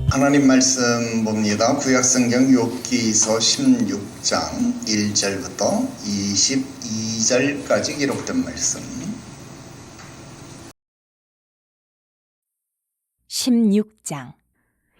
하나님 말씀 봅니다. 구약성경 욥기서 16장 1절부터 22절까지 기록된 말씀. 16장.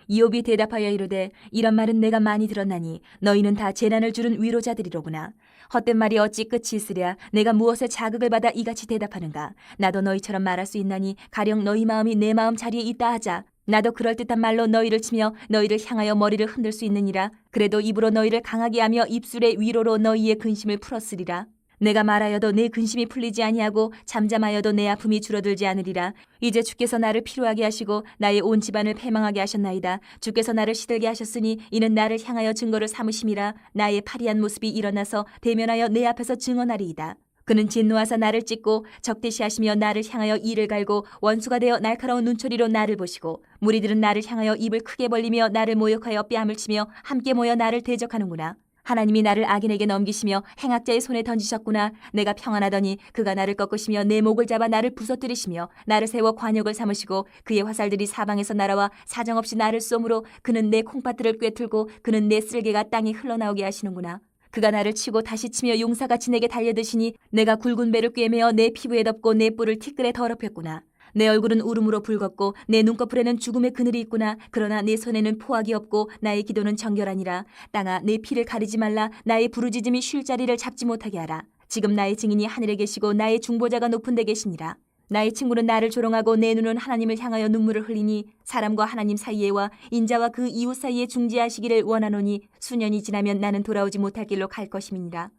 이욥이 대답하여 이르되 이런 말은 내가 많이 들었나니 너희는 다 재난을 주는 위로자들이로구나. 헛된 말이 어찌 끝이 있으랴. 내가 무엇에 자극을 받아 이같이 대답하는가. 나도 너희처럼 말할 수 있나니 가령 너희 마음이 내 마음 자리에 있다 하자. 나도 그럴듯한 말로 너희를 치며 너희를 향하여 머리를 흔들 수 있느니라. 그래도 입으로 너희를 강하게 하며 입술의 위로로 너희의 근심을 풀었으리라. 내가 말하여도 내 근심이 풀리지 아니하고 잠잠하여도 내 아픔이 줄어들지 않으리라. 이제 주께서 나를 피로하게 하시고 나의 온 집안을 패망하게 하셨나이다. 주께서 나를 시들게 하셨으니 이는 나를 향하여 증거를 삼으심이라. 나의 파리한 모습이 일어나서 대면하여 내 앞에서 증언하리이다. 그는 진노하사 나를 찢고 적대시하시며 나를 향하여 이를 갈고 원수가 되어 날카로운 눈초리로 나를 보시고 무리들은 나를 향하여 입을 크게 벌리며 나를 모욕하여 뺨을 치며 함께 모여 나를 대적하는구나. 하나님이 나를 악인에게 넘기시며 행악자의 손에 던지셨구나. 내가 평안하더니 그가 나를 꺾으시며 내 목을 잡아 나를 부서뜨리시며 나를 세워 관역을 삼으시고 그의 화살들이 사방에서 날아와 사정없이 나를 쏘므로 그는 내 콩팥들을 꿰뚫고 그는 내 쓸개가 땅에 흘러나오게 하시는구나. 그가 나를 치고 다시 치며 용사같이 내게 달려드시니 내가 굵은 배를 꿰매어 내 피부에 덮고 내 뿔을 티끌에 더럽혔구나. 내 얼굴은 울음으로 붉었고 내 눈꺼풀에는 죽음의 그늘이 있구나. 그러나 내 손에는 포악이 없고 나의 기도는 정결하니라. 땅아 내 피를 가리지 말라. 나의 부르짖음이 쉴 자리를 잡지 못하게 하라. 지금 나의 증인이 하늘에 계시고 나의 중보자가 높은 데 계시니라. 나의 친구는 나를 조롱하고 내 눈은 하나님을 향하여 눈물을 흘리니 사람과 하나님 사이에와 인자와 그 이웃 사이에 중재하시기를 원하노니 수년이 지나면 나는 돌아오지 못할 길로 갈 것임이니라.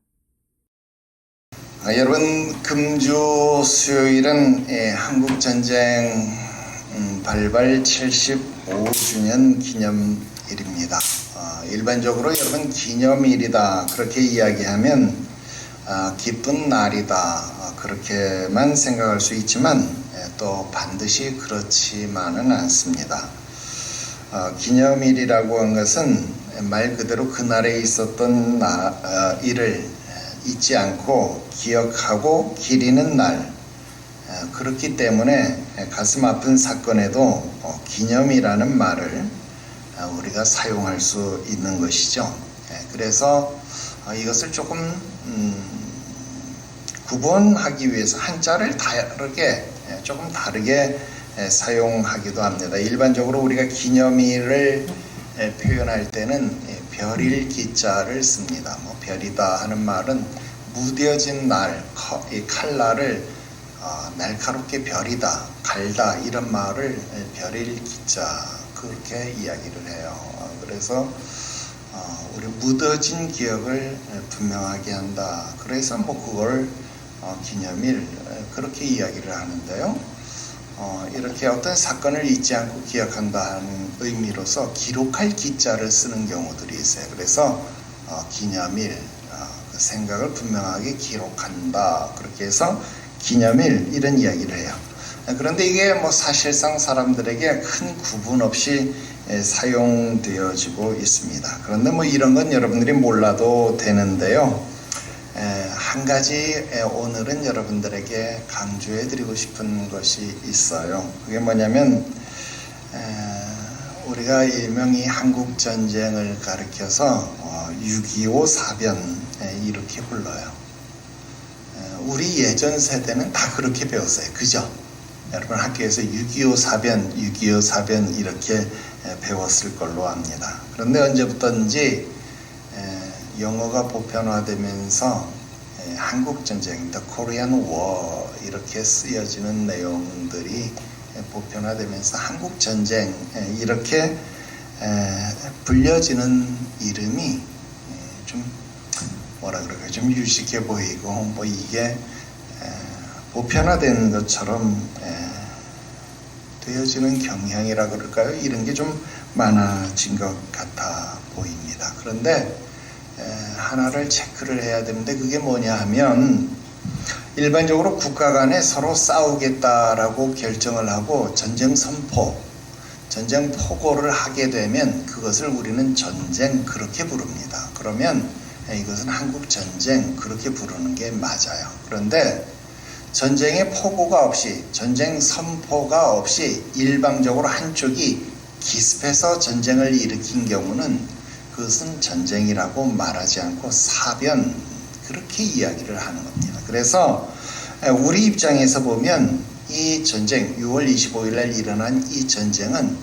여러분, 금주 수요일은 한국전쟁 발발 75주년 기념일입니다. 일반적으로 여러분 기념일이다 그렇게 이야기하면 기쁜 날이다 그렇게만 생각할 수 있지만 또 반드시 그렇지만은 않습니다. 기념일이라고 한 것은 말 그대로 그날에 있었던 일을 잊지 않고 기억하고 기리는 날, 그렇기 때문에 가슴 아픈 사건에도 기념이라는 말을 우리가 사용할 수 있는 것이죠. 그래서 이것을 조금 구분하기 위해서 한자를 조금 다르게 사용하기도 합니다. 일반적으로 우리가 기념일을 표현할 때는 별일 기자를 씁니다. 별이다 하는 말은 무뎌진 날, 이 칼날을 날카롭게 별이다, 갈다 이런 말을 별일 기자 그렇게 이야기를 해요. 그래서 우리 묻어진 기억을 분명하게 한다. 그래서 그걸 기념일 그렇게 이야기를 하는데요. 이렇게 어떤 사건을 잊지 않고 기억한다는 의미로서 기록할 기자를 쓰는 경우들이 있어요. 그래서 기념일, 그 생각을 분명하게 기록한다. 그렇게 해서 기념일 이런 이야기를 해요. 그런데 이게 사실상 사람들에게 큰 구분 없이 사용되어지고 있습니다. 그런데 이런 건 여러분들이 몰라도 되는데요. 한 가지 오늘은 여러분들에게 강조해 드리고 싶은 것이 있어요. 그게 뭐냐면 우리가 일명이 한국전쟁을 가리켜서 6.25 사변 이렇게 불러요. 우리 예전 세대는 다 그렇게 배웠어요. 그죠? 여러분 학교에서 6.25 사변, 6.25 사변 이렇게 배웠을 걸로 압니다. 그런데 언제부터인지 영어가 보편화되면서 한국전쟁, The Korean War 이렇게 쓰여지는 내용들이 보편화되면서 한국전쟁 이렇게 불려지는 이름이 좀 좀 유식해 보이고 이게 보편화된 것처럼 되어지는 경향이라 그럴까요? 이런 게 좀 많아진 것 같아 보입니다. 그런데 하나를 체크를 해야 되는데 그게 뭐냐 하면 일반적으로 국가 간에 서로 싸우겠다라고 결정을 하고 전쟁 포고를 하게 되면 그것을 우리는 전쟁 그렇게 부릅니다. 그러면 이것은 한국전쟁 그렇게 부르는 게 맞아요. 그런데 전쟁의 포고가 없이, 전쟁 선포가 없이 일방적으로 한쪽이 기습해서 전쟁을 일으킨 경우는 그것은 전쟁이라고 말하지 않고 사변, 그렇게 이야기를 하는 겁니다. 그래서 우리 입장에서 보면 이 전쟁, 6월 25일 날 일어난 이 전쟁은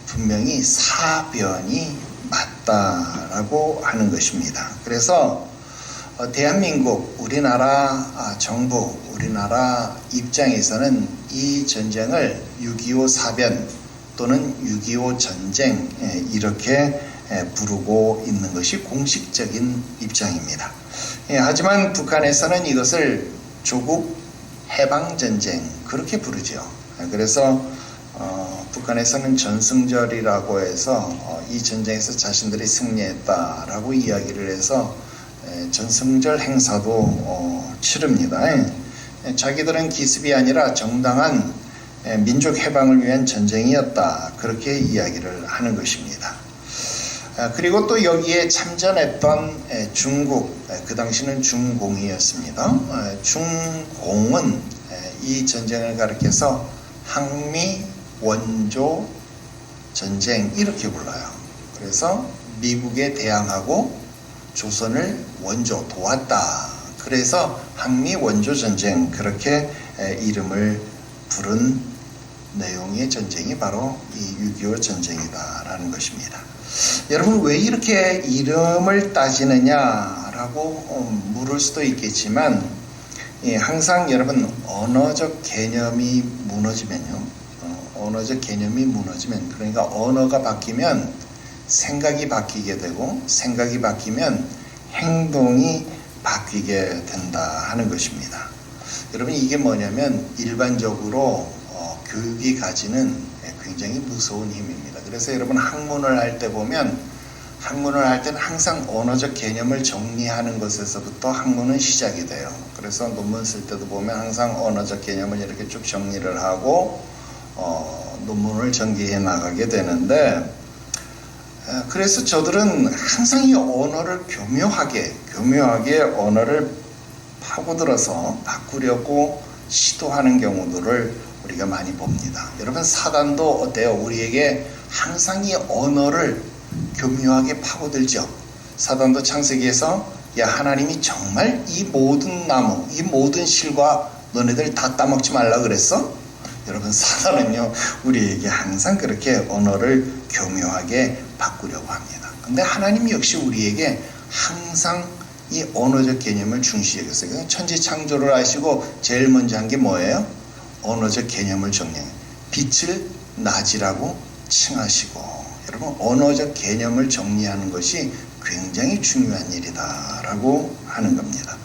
분명히 사변이 맞다라고 하는 것입니다. 그래서 대한민국, 우리나라 정부, 우리나라 입장에서는 이 전쟁을 6.25 사변 또는 6.25 전쟁 이렇게 부르고 있는 것이 공식적인 입장입니다. 하지만 북한에서는 이것을 조국 해방전쟁 그렇게 부르죠. 그래서 북한에서는 전승절이라고 해서 이 전쟁에서 자신들이 승리했다라고 이야기를 해서 전승절 행사도 치릅니다. 자기들은 기습이 아니라 정당한 민족 해방을 위한 전쟁이었다, 그렇게 이야기를 하는 것입니다. 그리고 또 여기에 참전했던 중국, 그 당시는 중공이었습니다. 중공은 이 전쟁을 가리켜서 항미 원조 전쟁 이렇게 불러요. 그래서 미국에 대항하고 조선을 원조 도왔다. 그래서 항미 원조 전쟁 그렇게 이름을 부른 내용의 전쟁이 바로 이 6.25 전쟁이다라는 것입니다. 여러분, 왜 이렇게 이름을 따지느냐라고 물을 수도 있겠지만 항상 여러분 언어적 개념이 무너지면요, 언어적 개념이 무너지면, 그러니까 언어가 바뀌면 생각이 바뀌게 되고 생각이 바뀌면 행동이 바뀌게 된다 하는 것입니다. 여러분, 이게 뭐냐면 일반적으로 교육이 가지는 굉장히 무서운 힘입니다. 그래서 여러분 학문을 할 때 보면, 학문을 할 때는 항상 언어적 개념을 정리하는 것에서부터 학문은 시작이 돼요. 그래서 논문 쓸 때도 보면 항상 언어적 개념을 이렇게 쭉 정리를 하고 논문을 전개해 나가게 되는데, 그래서 저들은 항상 이 언어를 교묘하게 언어를 파고들어서 바꾸려고 시도하는 경우들을 우리가 많이 봅니다. 여러분, 사단도 어때요? 우리에게 항상 이 언어를 교묘하게 파고들죠. 사단도 창세기에서 야, 하나님이 정말 이 모든 나무, 이 모든 실과 너네들 다 따먹지 말라 그랬어? 여러분, 사단은요 우리에게 항상 그렇게 언어를 교묘하게 바꾸려고 합니다. 근데 하나님 역시 우리에게 항상 이 언어적 개념을 중시해 줬어요. 천지 창조를 하시고 제일 먼저 한 게 뭐예요? 언어적 개념을 정리해요. 빛을 낮이라고 칭하시고, 여러분 언어적 개념을 정리하는 것이 굉장히 중요한 일이다라고 하는 겁니다.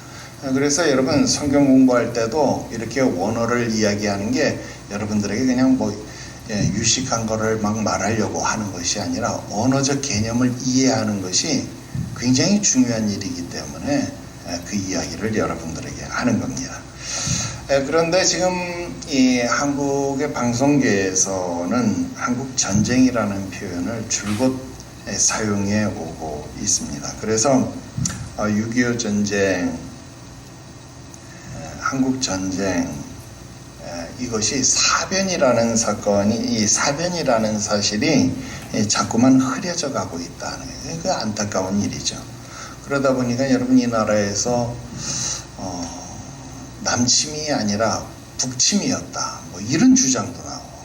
그래서 여러분 성경 공부할 때도 이렇게 원어를 이야기하는 게 여러분들에게 그냥 유식한 거를 막 말하려고 하는 것이 아니라 언어적 개념을 이해하는 것이 굉장히 중요한 일이기 때문에 그 이야기를 여러분들에게 하는 겁니다. 그런데 지금 이 한국의 방송계에서는 한국 전쟁이라는 표현을 줄곧 사용해 오고 있습니다. 그래서 6.25 전쟁, 한국 전쟁, 이것이 사변이라는 사건이, 이 사변이라는 사실이 자꾸만 흐려져 가고 있다는 거예요. 그 안타까운 일이죠. 그러다 보니까 여러분 이 나라에서 남침이 아니라 북침이었다, 뭐 이런 주장도 나오고,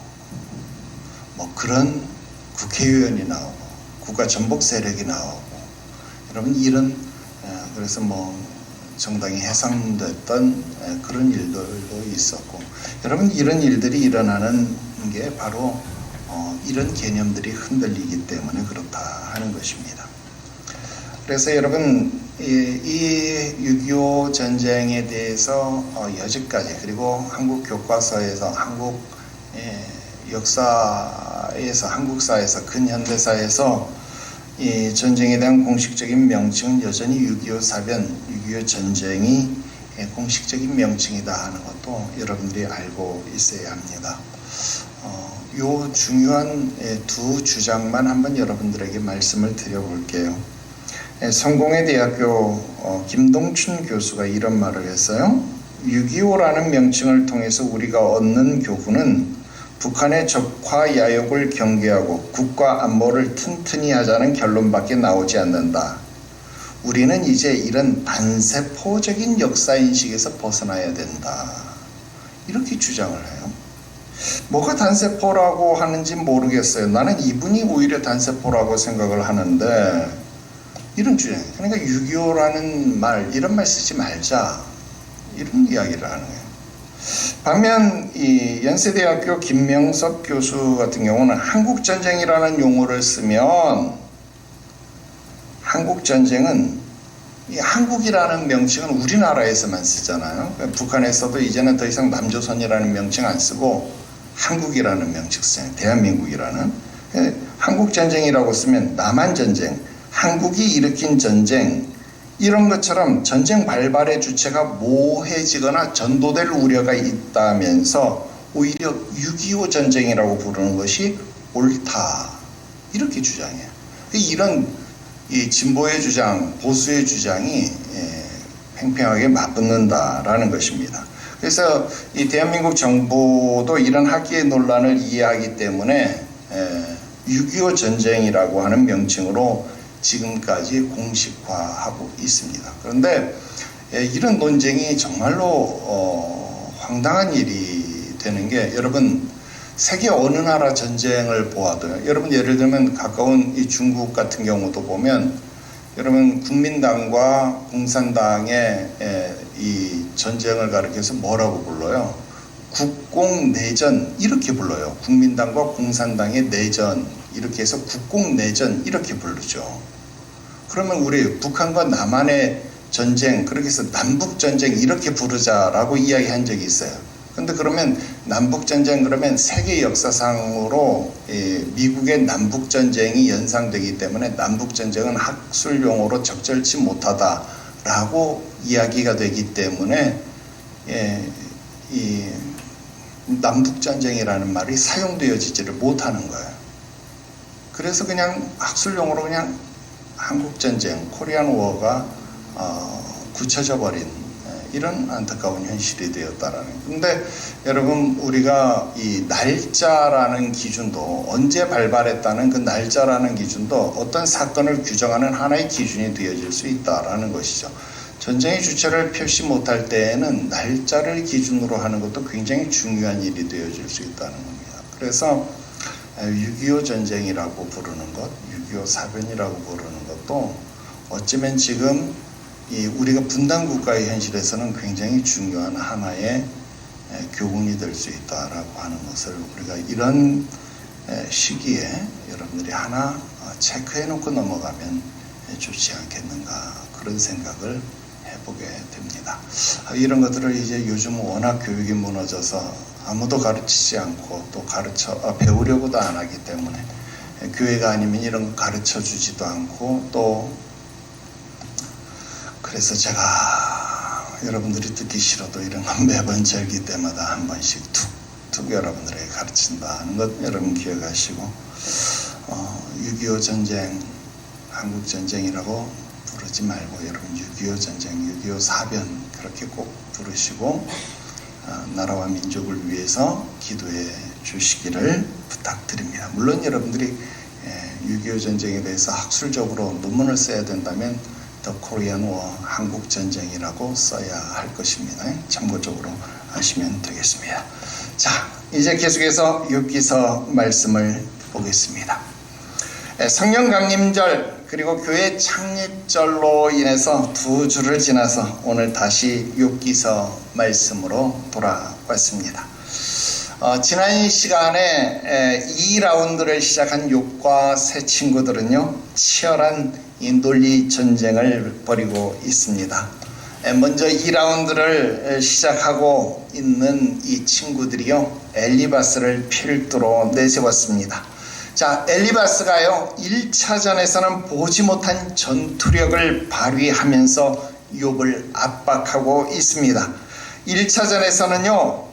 뭐 그런 국회의원이 나오고 국가 전복 세력이 나오고, 여러분 이런 그래서 뭐 정당이 해산됐던 그런 일들도 있었고, 여러분 이런 일들이 일어나는 게 바로 이런 개념들이 흔들리기 때문에 그렇다 하는 것입니다. 그래서 여러분 이 6.25 전쟁에 대해서 여지까지, 그리고 한국 교과서에서, 한국 역사에서, 한국사에서, 근현대사에서 이 전쟁에 대한 공식적인 명칭은 여전히 6.25 사변, 6.25 전쟁이 공식적인 명칭이다 하는 것도 여러분들이 알고 있어야 합니다. 요 중요한 두 주장만 한번 여러분들에게 말씀을 드려볼게요. 성공회 대학교 김동춘 교수가 이런 말을 했어요. 6.25라는 명칭을 통해서 우리가 얻는 교훈은 북한의 적화 야욕을 경계하고 국가 안보를 튼튼히 하자는 결론밖에 나오지 않는다. 우리는 이제 이런 단세포적인 역사인식에서 벗어나야 된다. 이렇게 주장을 해요. 뭐가 단세포라고 하는지 모르겠어요. 나는 이분이 오히려 단세포라고 생각을 하는데 이런 주장. 그러니까 6.25라는 말, 이런 말 쓰지 말자. 이런 이야기를 하는 거예요. 반면 이 연세대학교 김명섭 교수 같은 경우는 한국전쟁이라는 용어를 쓰면 한국전쟁은 이 한국이라는 명칭은 우리나라에서만 쓰잖아요. 북한에서도 이제는 더 이상 남조선이라는 명칭 안 쓰고 한국이라는 명칭 써요. 대한민국이라는. 한국전쟁이라고 쓰면 남한전쟁, 한국이 일으킨 전쟁, 이런 것처럼 전쟁 발발의 주체가 모호해지거나 전도될 우려가 있다면서 오히려 6.25 전쟁이라고 부르는 것이 옳다. 이렇게 주장해요. 이런 이 진보의 주장, 보수의 주장이 팽팽하게 맞붙는다라는 것입니다. 그래서 이 대한민국 정부도 이런 학계의 논란을 이해하기 때문에 6.25 전쟁이라고 하는 명칭으로 지금까지 공식화하고 있습니다. 그런데 이런 논쟁이 정말로 황당한 일이 되는 게, 여러분 세계 어느 나라 전쟁을 보아도요. 여러분 예를 들면 가까운 이 중국 같은 경우도 보면 여러분 국민당과 공산당의 이 전쟁을 가리켜서 뭐라고 불러요? 국공내전 이렇게 불러요. 국민당과 공산당의 내전 이렇게 해서 국공내전 이렇게 부르죠. 그러면 우리 북한과 남한의 전쟁, 그렇게 해서 남북전쟁 이렇게 부르자라고 이야기한 적이 있어요. 근데 그러면 남북전쟁 그러면 세계 역사상으로 미국의 남북전쟁이 연상되기 때문에 남북전쟁은 학술용어로 적절치 못하다라고 이야기가 되기 때문에 이 남북전쟁이라는 말이 사용되어지지를 못하는 거예요. 그래서 그냥 학술용어로 그냥 한국전쟁, 코리안 워가 굳혀져 버린 이런 안타까운 현실이 되었다라는. 근데 여러분 우리가 이 날짜라는 기준도, 언제 발발했다는 그 날짜라는 기준도 어떤 사건을 규정하는 하나의 기준이 되어질 수 있다라는 것이죠. 전쟁의 주체를 표시 못할 때에는 날짜를 기준으로 하는 것도 굉장히 중요한 일이 되어질 수 있다는 겁니다. 그래서 6.25 전쟁이라고 부르는 것, 6.25 사변이라고 부르는 것도 어쩌면 지금 우리가 분단 국가의 현실에서는 굉장히 중요한 하나의 교훈이 될 수 있다라고 하는 것을 우리가 이런 시기에 여러분들이 하나 체크해 놓고 넘어가면 좋지 않겠는가, 그런 생각을 해보게 됩니다. 이런 것들을 이제 요즘 워낙 교육이 무너져서 아무도 가르치지 않고 또 배우려고도 안 하기 때문에 교회가 아니면 이런 거 가르쳐 주지도 않고, 또 그래서 제가 여러분들이 듣기 싫어도 이런 건 매번 절기 때마다 한 번씩 툭툭 여러분들에게 가르친다는 것 여러분 기억하시고, 6.25 전쟁, 한국전쟁이라고 부르지 말고 여러분 6.25 전쟁, 6.25 사변 그렇게 꼭 부르시고 나라와 민족을 위해서 기도해 주시기를 부탁드립니다. 물론 여러분들이 6.25 전쟁에 대해서 학술적으로 논문을 써야 된다면 The Korean War, 한국전쟁이라고 써야 할 것입니다. 참고적으로 아시면 되겠습니다. 자, 이제 계속해서 욥기서 말씀을 보겠습니다. 성령 강림절 그리고 교회 창립절로 인해서 두 주를 지나서 오늘 다시 욥기서 말씀으로 돌아왔습니다. 지난 시간에 2라운드를 시작한 욥과 새 친구들은요, 치열한 이 논리 전쟁을 벌이고 있습니다. 먼저 2라운드를 시작하고 있는 이 친구들이요, 엘리바스를 필두로 내세웠습니다. 자, 엘리바스가요 1차전에서는 보지 못한 전투력을 발휘하면서 욥을 압박하고 있습니다. 1차전에서는요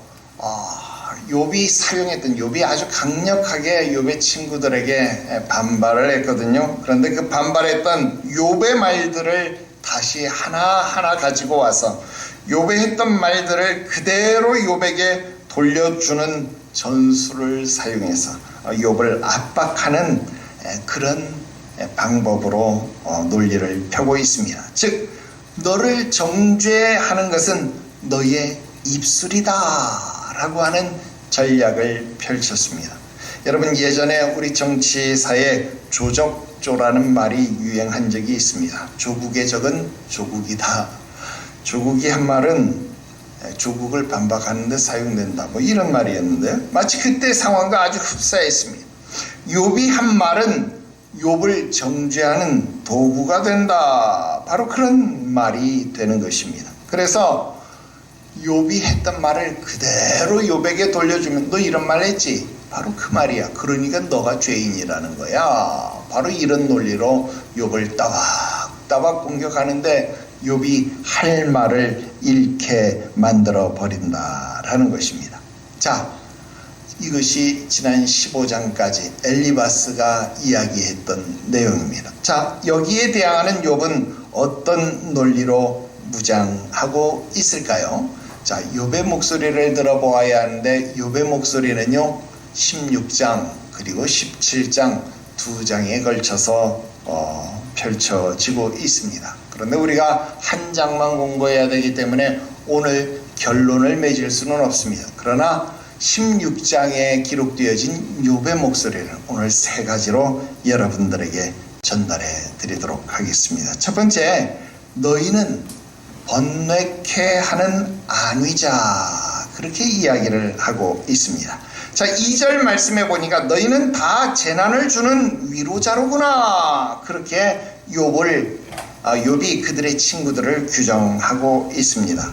욥이 사용했던, 욥이 아주 강력하게 욥의 친구들에게 반발을 했거든요. 그런데 그 반발했던 욥의 말들을 다시 하나하나 가지고 와서 욥이 했던 말들을 그대로 욥에게 돌려주는 전술을 사용해서 욥을 압박하는 그런 방법으로 논리를 펴고 있습니다. 즉 너를 정죄하는 것은 너의 입술이다 라고 하는 전략을 펼쳤습니다. 여러분, 예전에 우리 정치사에 조적조라는 말이 유행한 적이 있습니다. 조국의 적은 조국이다. 조국이 한 말은 조국을 반박하는 데 사용된다, 뭐 이런 말이었는데 마치 그때 상황과 아주 흡사했습니다. 욥이 한 말은 욥을 정죄하는 도구가 된다, 바로 그런 말이 되는 것입니다. 그래서 욥이 했던 말을 그대로 욥에게 돌려주면 너 이런 말 했지? 바로 그 말이야. 그러니까 너가 죄인이라는 거야. 바로 이런 논리로 욥을 따박따박 공격하는데 욥이 할 말을 잃게 만들어 버린다라는 것입니다. 자, 이것이 지난 15장까지 엘리바스가 이야기했던 내용입니다. 자, 여기에 대항하는 욥은 어떤 논리로 무장하고 있을까요? 자, 욥의 목소리를 들어보아야 하는데 욥의 목소리는요 16장 그리고 17장 두 장에 걸쳐서 펼쳐지고 있습니다. 그런데 우리가 한 장만 공부해야 되기 때문에 오늘 결론을 맺을 수는 없습니다. 그러나 16장에 기록되어진 욥의 목소리를 오늘 세 가지로 여러분들에게 전달해 드리도록 하겠습니다. 첫 번째, 너희는 번뇌케 하는 안위자, 그렇게 이야기를 하고 있습니다. 자, 2절 말씀해 보니까 너희는 다 재난을 주는 위로자로구나, 그렇게 욥이 그들의 친구들을 규정하고 있습니다.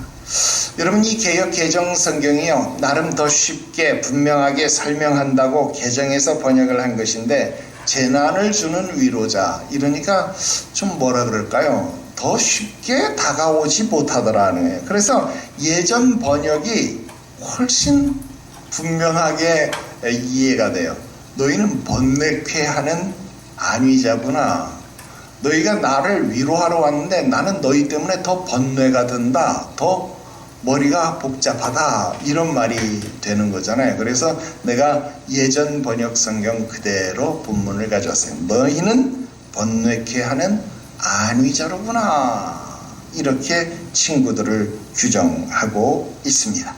여러분, 이 개역 개정 성경이요 나름 더 쉽게 분명하게 설명한다고 개정해서 번역을 한 것인데, 재난을 주는 위로자, 이러니까 좀 뭐라 그럴까요? 더 쉽게 다가오지 못하더라는 거예요. 그래서 예전 번역이 훨씬 분명하게 이해가 돼요. 너희는 번뇌케 하는 안위자구나. 너희가 나를 위로하러 왔는데 나는 너희 때문에 더 번뇌가 든다, 더 머리가 복잡하다, 이런 말이 되는 거잖아요. 그래서 내가 예전 번역 성경 그대로 본문을 가져왔어요. 너희는 번뇌케 하는 안위자로구나, 이렇게 친구들을 규정하고 있습니다.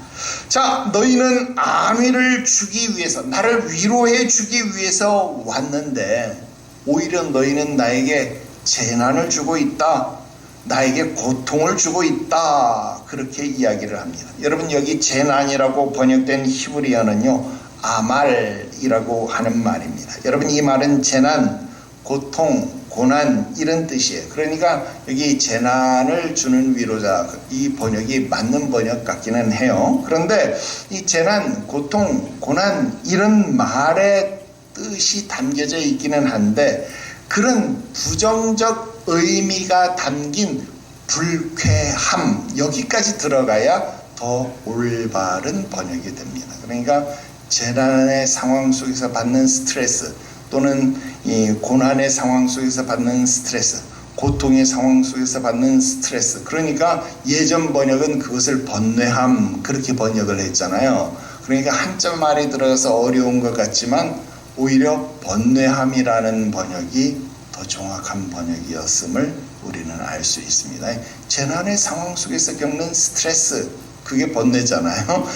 자, 너희는 안위를 주기 위해서, 나를 위로해 주기 위해서 왔는데 오히려 너희는 나에게 재난을 주고 있다, 나에게 고통을 주고 있다, 그렇게 이야기를 합니다. 여러분, 여기 재난이라고 번역된 히브리어는요 아말이라고 하는 말입니다. 여러분, 이 말은 재난, 고통, 고난, 이런 뜻이에요. 그러니까 여기 재난을 주는 위로자, 이 번역이 맞는 번역 같기는 해요. 그런데 이 재난, 고통, 고난, 이런 말의 뜻이 담겨져 있기는 한데 그런 부정적 의미가 담긴 불쾌함, 여기까지 들어가야 더 올바른 번역이 됩니다. 그러니까 재난의 상황 속에서 받는 스트레스, 또는 이 고난의 상황 속에서 받는 스트레스, 고통의 상황 속에서 받는 스트레스, 그러니까 예전 번역은 그것을 번뇌함, 그렇게 번역을 했잖아요. 그러니까 한자 말이 들어가서 어려운 것 같지만 오히려 번뇌함이라는 번역이 더 정확한 번역이었음을 우리는 알 수 있습니다. 재난의 상황 속에서 겪는 스트레스, 그게 번뇌잖아요.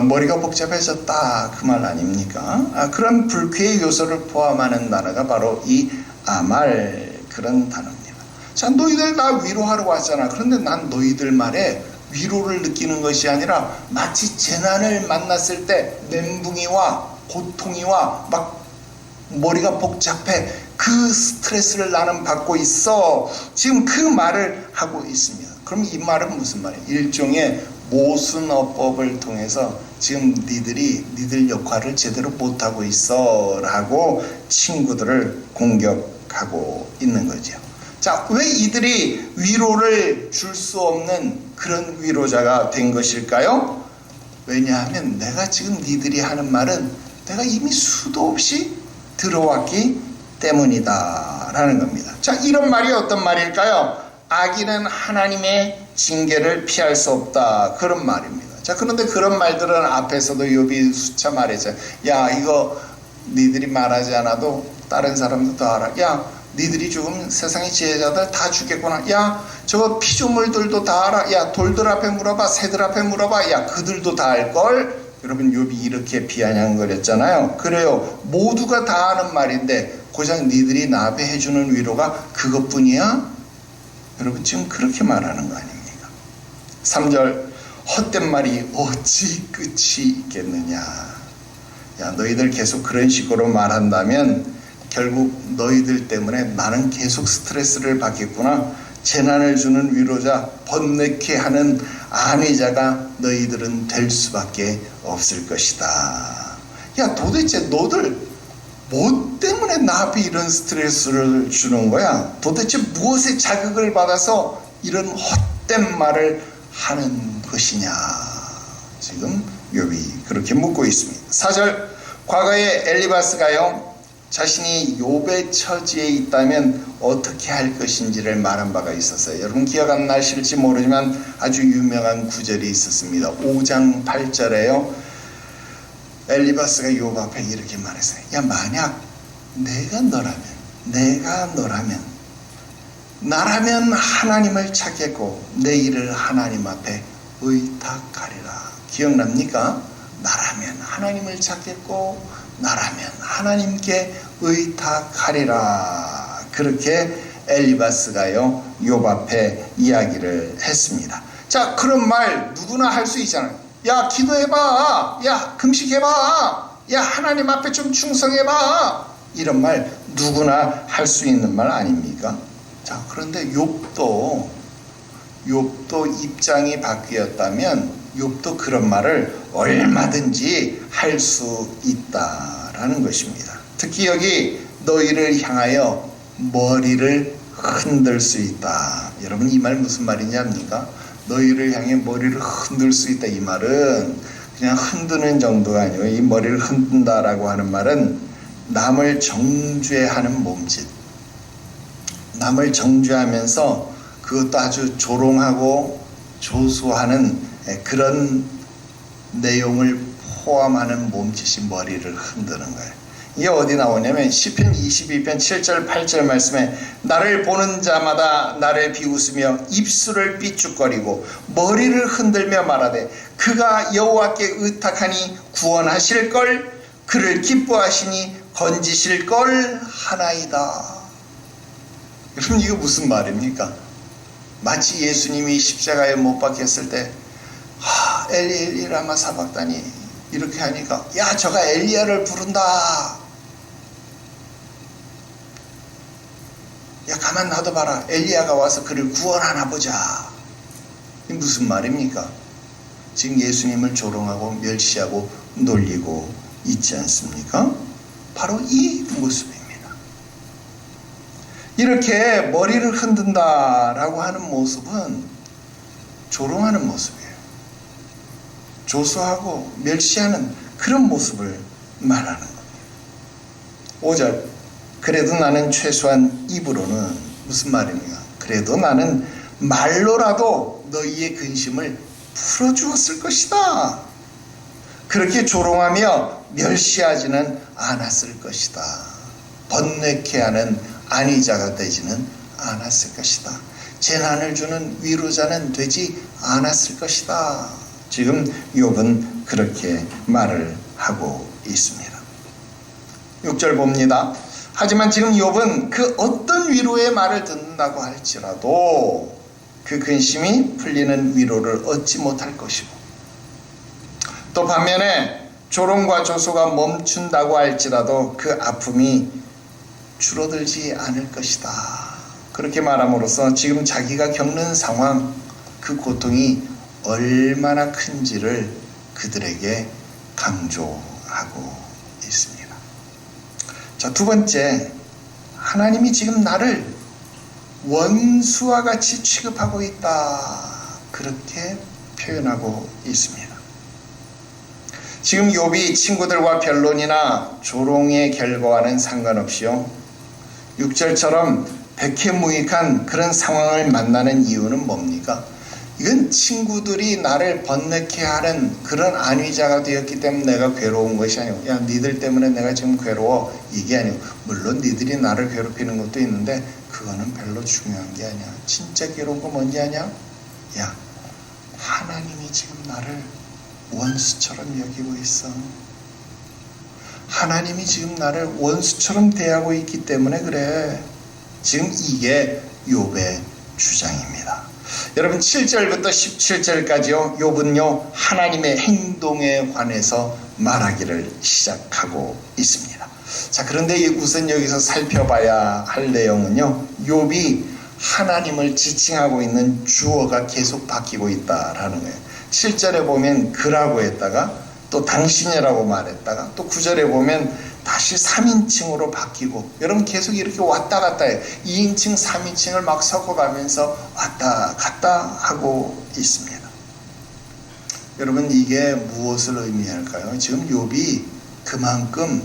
머리가 복잡해졌다, 그 말 아닙니까? 그런 불쾌의 요소를 포함하는 단어가 바로 이 아말, 그런 단어입니다. 자, 너희들 나 위로하러 왔잖아. 그런데 난 너희들 말에 위로를 느끼는 것이 아니라 마치 재난을 만났을 때 멘붕이와 고통이와 막 머리가 복잡해, 그 스트레스를 나는 받고 있어, 지금 그 말을 하고 있습니다. 그럼 이 말은 무슨 말이에요? 일종의 모순어법을 통해서 지금 니들 역할을 제대로 못하고 있어 라고 친구들을 공격하고 있는 거죠. 자, 왜 이들이 위로를 줄 수 없는 그런 위로자가 된 것일까요? 왜냐하면 내가 지금 니들이 하는 말은 내가 이미 수도 없이 들어왔기 때문이다 라는 겁니다. 자, 이런 말이 어떤 말일까요? 악인은 하나님의 징계를 피할 수 없다, 그런 말입니다. 자, 그런데 그런 말들은 앞에서도 욥이 수차 말했잖아요. 야, 이거 니들이 말하지 않아도 다른 사람도 다 알아. 야, 니들이 죽으면 세상의 지혜자들 다 죽겠구나. 야, 저 피조물들도 다 알아. 야, 돌들 앞에 물어봐, 새들 앞에 물어봐. 야, 그들도 다 알걸. 여러분, 욥이 이렇게 비아냥거렸잖아요. 그래요, 모두가 다 아는 말인데 고작 니들이 나 앞에 해주는 위로가 그것뿐이야? 여러분, 지금 그렇게 말하는 거 아닙니까? 3절, 헛된 말이 어찌 끝이 있겠느냐. 야, 너희들 계속 그런 식으로 말한다면 결국 너희들 때문에 나는 계속 스트레스를 받겠구나. 재난을 주는 위로자, 번뇌케 하는 안위자가 너희들은 될 수밖에 없을 것이다. 야, 도대체 너들 뭐 때문에 나 앞에 이런 스트레스를 주는 거야? 도대체 무엇에 자극을 받아서 이런 헛된 말을 하는 것이냐? 지금 욥이 그렇게 묻고 있습니다. 4절, 과거에 엘리바스가요, 자신이 욥의 처지에 있다면 어떻게 할 것인지를 말한 바가 있었어요. 여러분 기억 안 나실지 모르지만 아주 유명한 구절이 있었습니다. 5장 8절에요. 엘리바스가 욥 앞에 이렇게 말했어요. 야, 만약 내가 너라면 나라면 하나님을 찾겠고 내 일을 하나님 앞에 의탁하리라. 기억납니까? 나라면 하나님을 찾겠고 나라면 하나님께 의탁하리라. 그렇게 엘리바스가요 욥 앞에 이야기를 했습니다. 자, 그런 말 누구나 할 수 있잖아요. 야, 기도해봐. 야, 금식해봐. 야, 하나님 앞에 좀 충성해봐. 이런 말 누구나 할 수 있는 말 아닙니까? 자, 그런데 욥도 입장이 바뀌었다면 욥도 그런 말을 얼마든지 할 수 있다라는 것입니다. 특히 여기 너희를 향하여 머리를 흔들 수 있다. 여러분, 이 말 무슨 말이냐 합니까? 너희를 향해 머리를 흔들 수 있다. 이 말은 그냥 흔드는 정도가 아니고, 이 머리를 흔든다라고 하는 말은 남을 정죄하는 몸짓, 남을 정죄하면서 그것도 아주 조롱하고 조소하는 그런 내용을 포함하는 몸짓이 머리를 흔드는 거예요. 이게 어디 나오냐면 시편 22편 7절 8절 말씀에 나를 보는 자마다 나를 비웃으며 입술을 삐죽거리고 머리를 흔들며 말하되 그가 여호와께 의탁하니 구원하실걸, 그를 기뻐하시니 건지실걸 하나이다. 여러분, 이거 무슨 말입니까? 마치 예수님이 십자가에 못 박혔을 때 엘리 엘리 라마 사박다니 이렇게 하니까 야, 저가 엘리야를 부른다. 야, 가만 놔둬봐라. 엘리야가 와서 그를 구원하나 보자. 이게 무슨 말입니까? 지금 예수님을 조롱하고 멸시하고 놀리고 있지 않습니까? 바로 이 모습입니다. 이렇게 머리를 흔든다라고 하는 모습은 조롱하는 모습이에요. 조소하고 멸시하는 그런 모습을 말하는 겁니다. 5절, 그래도 나는 최소한 입으로는, 무슨 말입니까? 그래도 나는 말로라도 너희의 근심을 풀어주었을 것이다. 그렇게 조롱하며 멸시하지는 않았을 것이다. 번뇌케 하는 안위자가 되지는 않았을 것이다. 재난을 주는 위로자는 되지 않았을 것이다. 지금 욥은 그렇게 말을 하고 있습니다. 6절 봅니다. 하지만 지금 욥은 그 어떤 위로의 말을 듣는다고 할지라도 그 근심이 풀리는 위로를 얻지 못할 것이고, 또 반면에 조롱과 조소가 멈춘다고 할지라도 그 아픔이 줄어들지 않을 것이다. 그렇게 말함으로써 지금 자기가 겪는 상황, 그 고통이 얼마나 큰지를 그들에게 강조하고 있습니다. 자, 두 번째, 하나님이 지금 나를 원수와 같이 취급하고 있다. 그렇게 표현하고 있습니다. 지금 욥이 친구들과 변론이나 조롱의 결과와는 상관없이요, 6절처럼 백해무익한 그런 상황을 만나는 이유는 뭡니까? 이건 친구들이 나를 번뇌케 하는 그런 안위자가 되었기 때문에 내가 괴로운 것이 아니고, 야 니들 때문에 내가 지금 괴로워, 이게 아니고, 물론 니들이 나를 괴롭히는 것도 있는데 그거는 별로 중요한 게 아니야. 진짜 괴로운 거 뭔지 아냐? 야, 하나님이 지금 나를 원수처럼 여기고 있어. 하나님이 지금 나를 원수처럼 대하고 있기 때문에 그래. 지금 이게 욥의 주장입니다. 여러분, 7절부터 17절까지요, 욥은요 하나님의 행동에 관해서 말하기를 시작하고 있습니다. 자, 그런데 우선 여기서 살펴봐야 할 내용은요, 욥이 하나님을 지칭하고 있는 주어가 계속 바뀌고 있다라는 거예요. 7절에 보면 그라고 했다가 또 당신이라고 말했다가 또 9절에 보면 다시 3인칭으로 바뀌고, 여러분 계속 이렇게 왔다 갔다 해요. 2인칭 3인칭을 막 섞어가면서 왔다 갔다 하고 있습니다. 여러분, 이게 무엇을 의미할까요? 지금 욥이 그만큼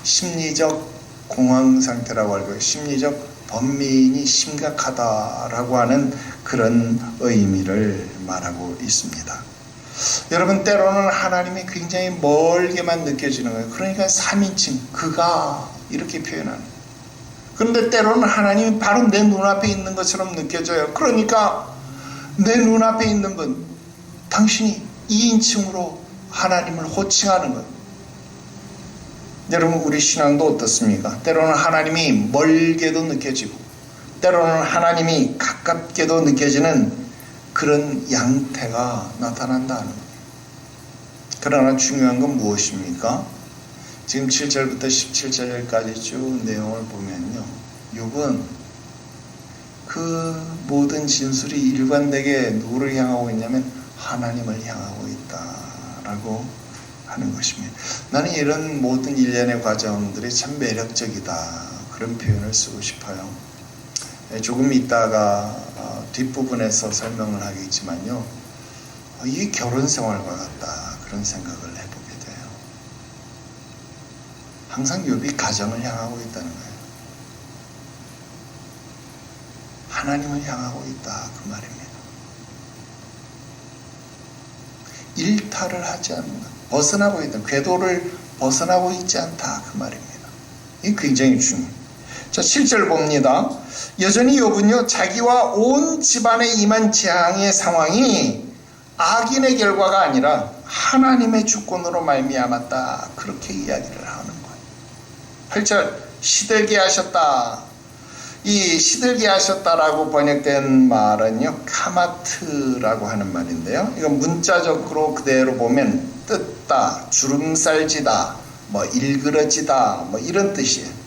심리적 공황 상태라고 할까요? 심리적 번민이 심각하다라고 하는 그런 의미를 말하고 있습니다. 여러분, 때로는 하나님이 굉장히 멀게만 느껴지는 거예요. 그러니까 3인칭 그가 이렇게 표현하는 거예요. 그런데 때로는 하나님이 바로 내 눈앞에 있는 것처럼 느껴져요. 그러니까 내 눈앞에 있는 분, 당신이 2인칭으로 하나님을 호칭하는 거예요. 여러분, 우리 신앙도 어떻습니까? 때로는 하나님이 멀게도 느껴지고 때로는 하나님이 가깝게도 느껴지는 그런 양태가 나타난다는 거예요. 그러나 중요한 건 무엇입니까? 지금 7절부터 17절까지 쭉 내용을 보면요, 욥은 그 모든 진술이 일관되게 누구를 향하고 있냐면 하나님을 향하고 있다라고 하는 것입니다. 나는 이런 모든 일련의 과정들이 참 매력적이다, 그런 표현을 쓰고 싶어요. 조금 이따가 뒷부분에서 설명을 하겠지만요, 이게 결혼 생활과 같다, 그런 생각을 해보게 돼요. 항상 욥이 가정을 향하고 있다는 거예요. 하나님을 향하고 있다, 그 말입니다. 일탈을 하지 않는다, 벗어나고 있다, 궤도를 벗어나고 있지 않다, 그 말입니다. 이게 굉장히 중요해요. 자, 7절 봅니다. 여전히 욥은요, 자기와 온 집안에 임한 재앙의 상황이 악인의 결과가 아니라 하나님의 주권으로 말미암았다, 그렇게 이야기를 하는 거예요. 8절, 시들게 하셨다. 이 시들게 하셨다라고 번역된 말은요, 카마트라고 하는 말인데요, 이건 문자적으로 그대로 보면 뜯다, 주름살지다, 뭐 일그러지다, 뭐 이런 뜻이에요.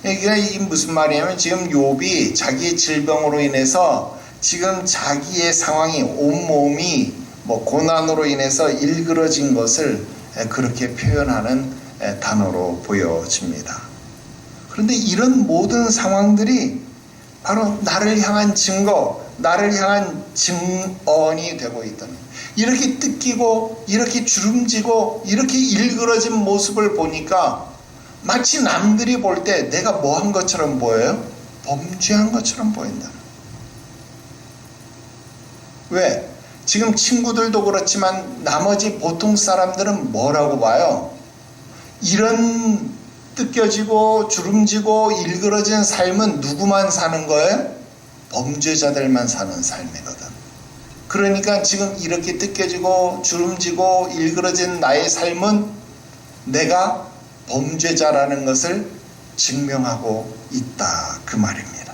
이게 무슨 말이냐면, 지금 욥이 자기의 질병으로 인해서 지금 자기의 상황이, 온몸이 뭐 고난으로 인해서 일그러진 것을 그렇게 표현하는 단어로 보여집니다. 그런데 이런 모든 상황들이 바로 나를 향한 증거, 나를 향한 증언이 되고 있다는 거예요. 이렇게 뜯기고 이렇게 주름지고 이렇게 일그러진 모습을 보니까 마치 남들이 볼 때 내가 뭐 한 것처럼 보여요? 범죄한 것처럼 보인다. 왜? 지금 친구들도 그렇지만 나머지 보통 사람들은 뭐라고 봐요? 이런 뜯겨지고 주름지고 일그러진 삶은 누구만 사는 거예요? 범죄자들만 사는 삶이거든. 그러니까 지금 이렇게 뜯겨지고 주름지고 일그러진 나의 삶은 내가 범죄자라는 것을 증명하고 있다, 그 말입니다.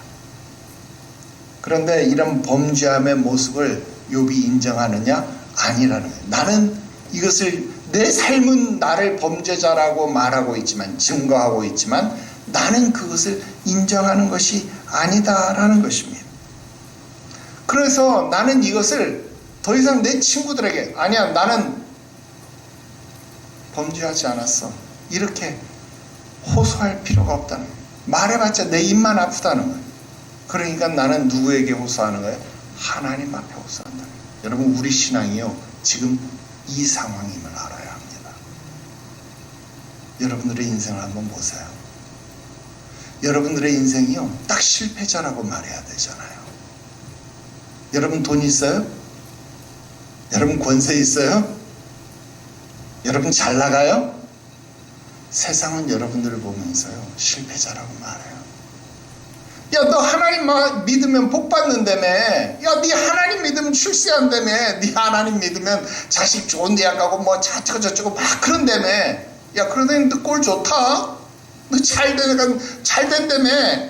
그런데 이런 범죄함의 모습을 욥이 인정하느냐? 아니라는 거예요. 나는 이것을, 내 삶은 나를 범죄자라고 말하고 있지만, 증거하고 있지만 나는 그것을 인정하는 것이 아니다라는 것입니다. 그래서 나는 이것을 더 이상 내 친구들에게, 아니야 나는 범죄하지 않았어, 이렇게 호소할 필요가 없다는 거예요. 말해봤자 내 입만 아프다는 거예요. 그러니까 나는 누구에게 호소하는 거예요? 하나님 앞에 호소한다는 거예요. 여러분, 우리 신앙이요, 지금 이 상황임을 알아야 합니다. 여러분들의 인생을 한번 보세요. 여러분들의 인생이요, 딱 실패자라고 말해야 되잖아요. 여러분 돈 있어요? 여러분 권세 있어요? 여러분 잘 나가요? 세상은 여러분들을 보면서요, 실패자라고 말해요. 야, 너 하나님 믿으면 복 받는다며. 야, 네 하나님 믿으면 출세한다며. 네 하나님 믿으면 자식 좋은 대학 가고 뭐 저쩌고 저쩌고 막 그런다며. 야, 그러더니 너 꼴 좋다? 너 잘 된다며.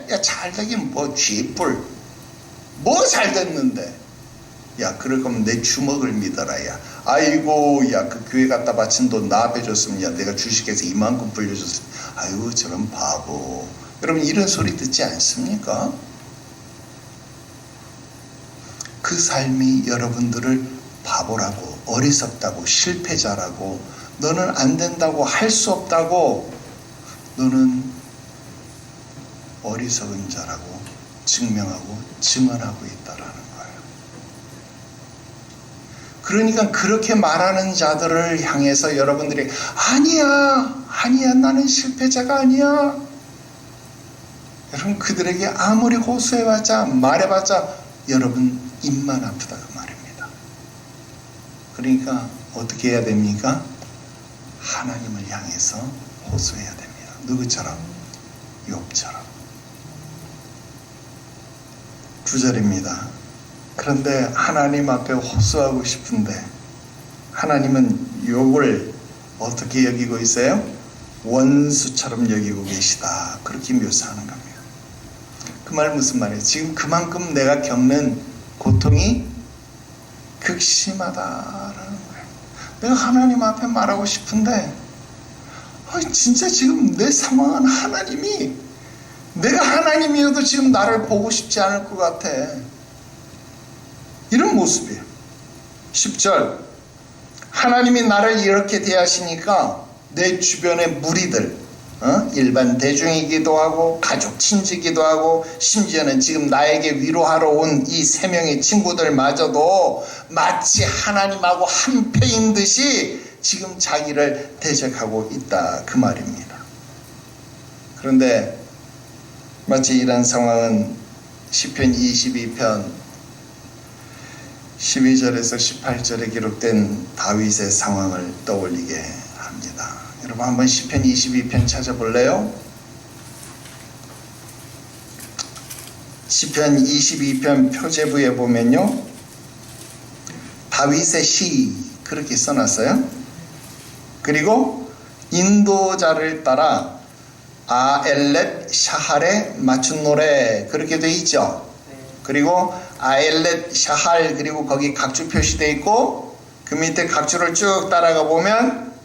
야, 잘 되긴 뭐 쥐뿔. 뭐 잘 됐는데. 야, 그럴 거면 내 주먹을 믿어라. 야, 아이고, 야, 그 교회 갖다 바친 돈 나 앞에 줬으면, 야, 내가 주식해서 이만큼 불려줬으면, 아이고, 저런 바보. 여러분, 이런 소리 듣지 않습니까? 그 삶이 여러분들을 바보라고, 어리석다고, 실패자라고, 너는 안 된다고, 할 수 없다고, 너는 어리석은 자라고 증명하고 증언하고 있다라는 거예요. 그러니까 그렇게 말하는 자들을 향해서 여러분들이 아니야, 나는 실패자가 아니야. 여러분, 그들에게 아무리 호소해봤자 말해봤자 여러분 입만 아프다 그 말입니다. 그러니까 어떻게 해야 됩니까? 하나님을 향해서 호소해야 됩니다. 누구처럼? 욥처럼. 9절입니다. 그런데 하나님 앞에 호소하고 싶은데 하나님은 욥을 어떻게 여기고 있어요? 원수처럼 여기고 계시다. 그렇게 묘사하는 겁니다. 그 말 무슨 말이에요? 지금 그만큼 내가 겪는 고통이 극심하다라는 거예요. 내가 하나님 앞에 말하고 싶은데 진짜 지금 내 상황은 하나님이, 내가 하나님이어도 지금 나를 보고 싶지 않을 것 같아. 이런 모습이에요. 10절, 하나님이 나를 이렇게 대하시니까 내 주변의 무리들, 일반 대중이기도 하고 가족 친지기도 하고 심지어는 지금 나에게 위로하러 온 이 3명의 친구들마저도 마치 하나님하고 한패인 듯이 지금 자기를 대적하고 있다 그 말입니다. 그런데 마치 이런 상황은 시편 22편 12절에서 18절에 기록된 다윗의 상황을 떠올리게 합니다. 여러분 한번 시편 22편 찾아볼래요? 시편 22편 표제부에 보면요, 다윗의 시 그렇게 써놨어요. 그리고 인도자를 따라 아엘렛 샤할에 맞춘 노래 그렇게 돼 있죠. 그리고 아엘렛 샤할, 그리고 거기 각주 표시되어 있고 그 밑에 각주를 쭉 따라가 보면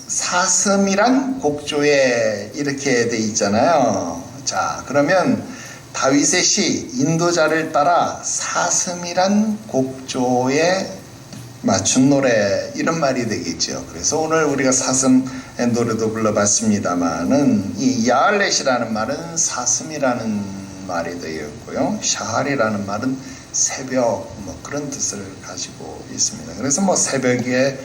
사슴이란 곡조에 이렇게 돼 있잖아요. 자, 그러면 다윗의 시 인도자를 따라 사슴이란 곡조에 맞춘 노래, 이런 말이 되겠죠. 그래서 오늘 우리가 사슴의 노래도 불러봤습니다만은 이 야알렛이라는 말은 사슴이라는 말이 되어 있고요, 샤할이라는 말은 새벽 뭐 그런 뜻을 가지고 있습니다. 그래서 뭐 새벽에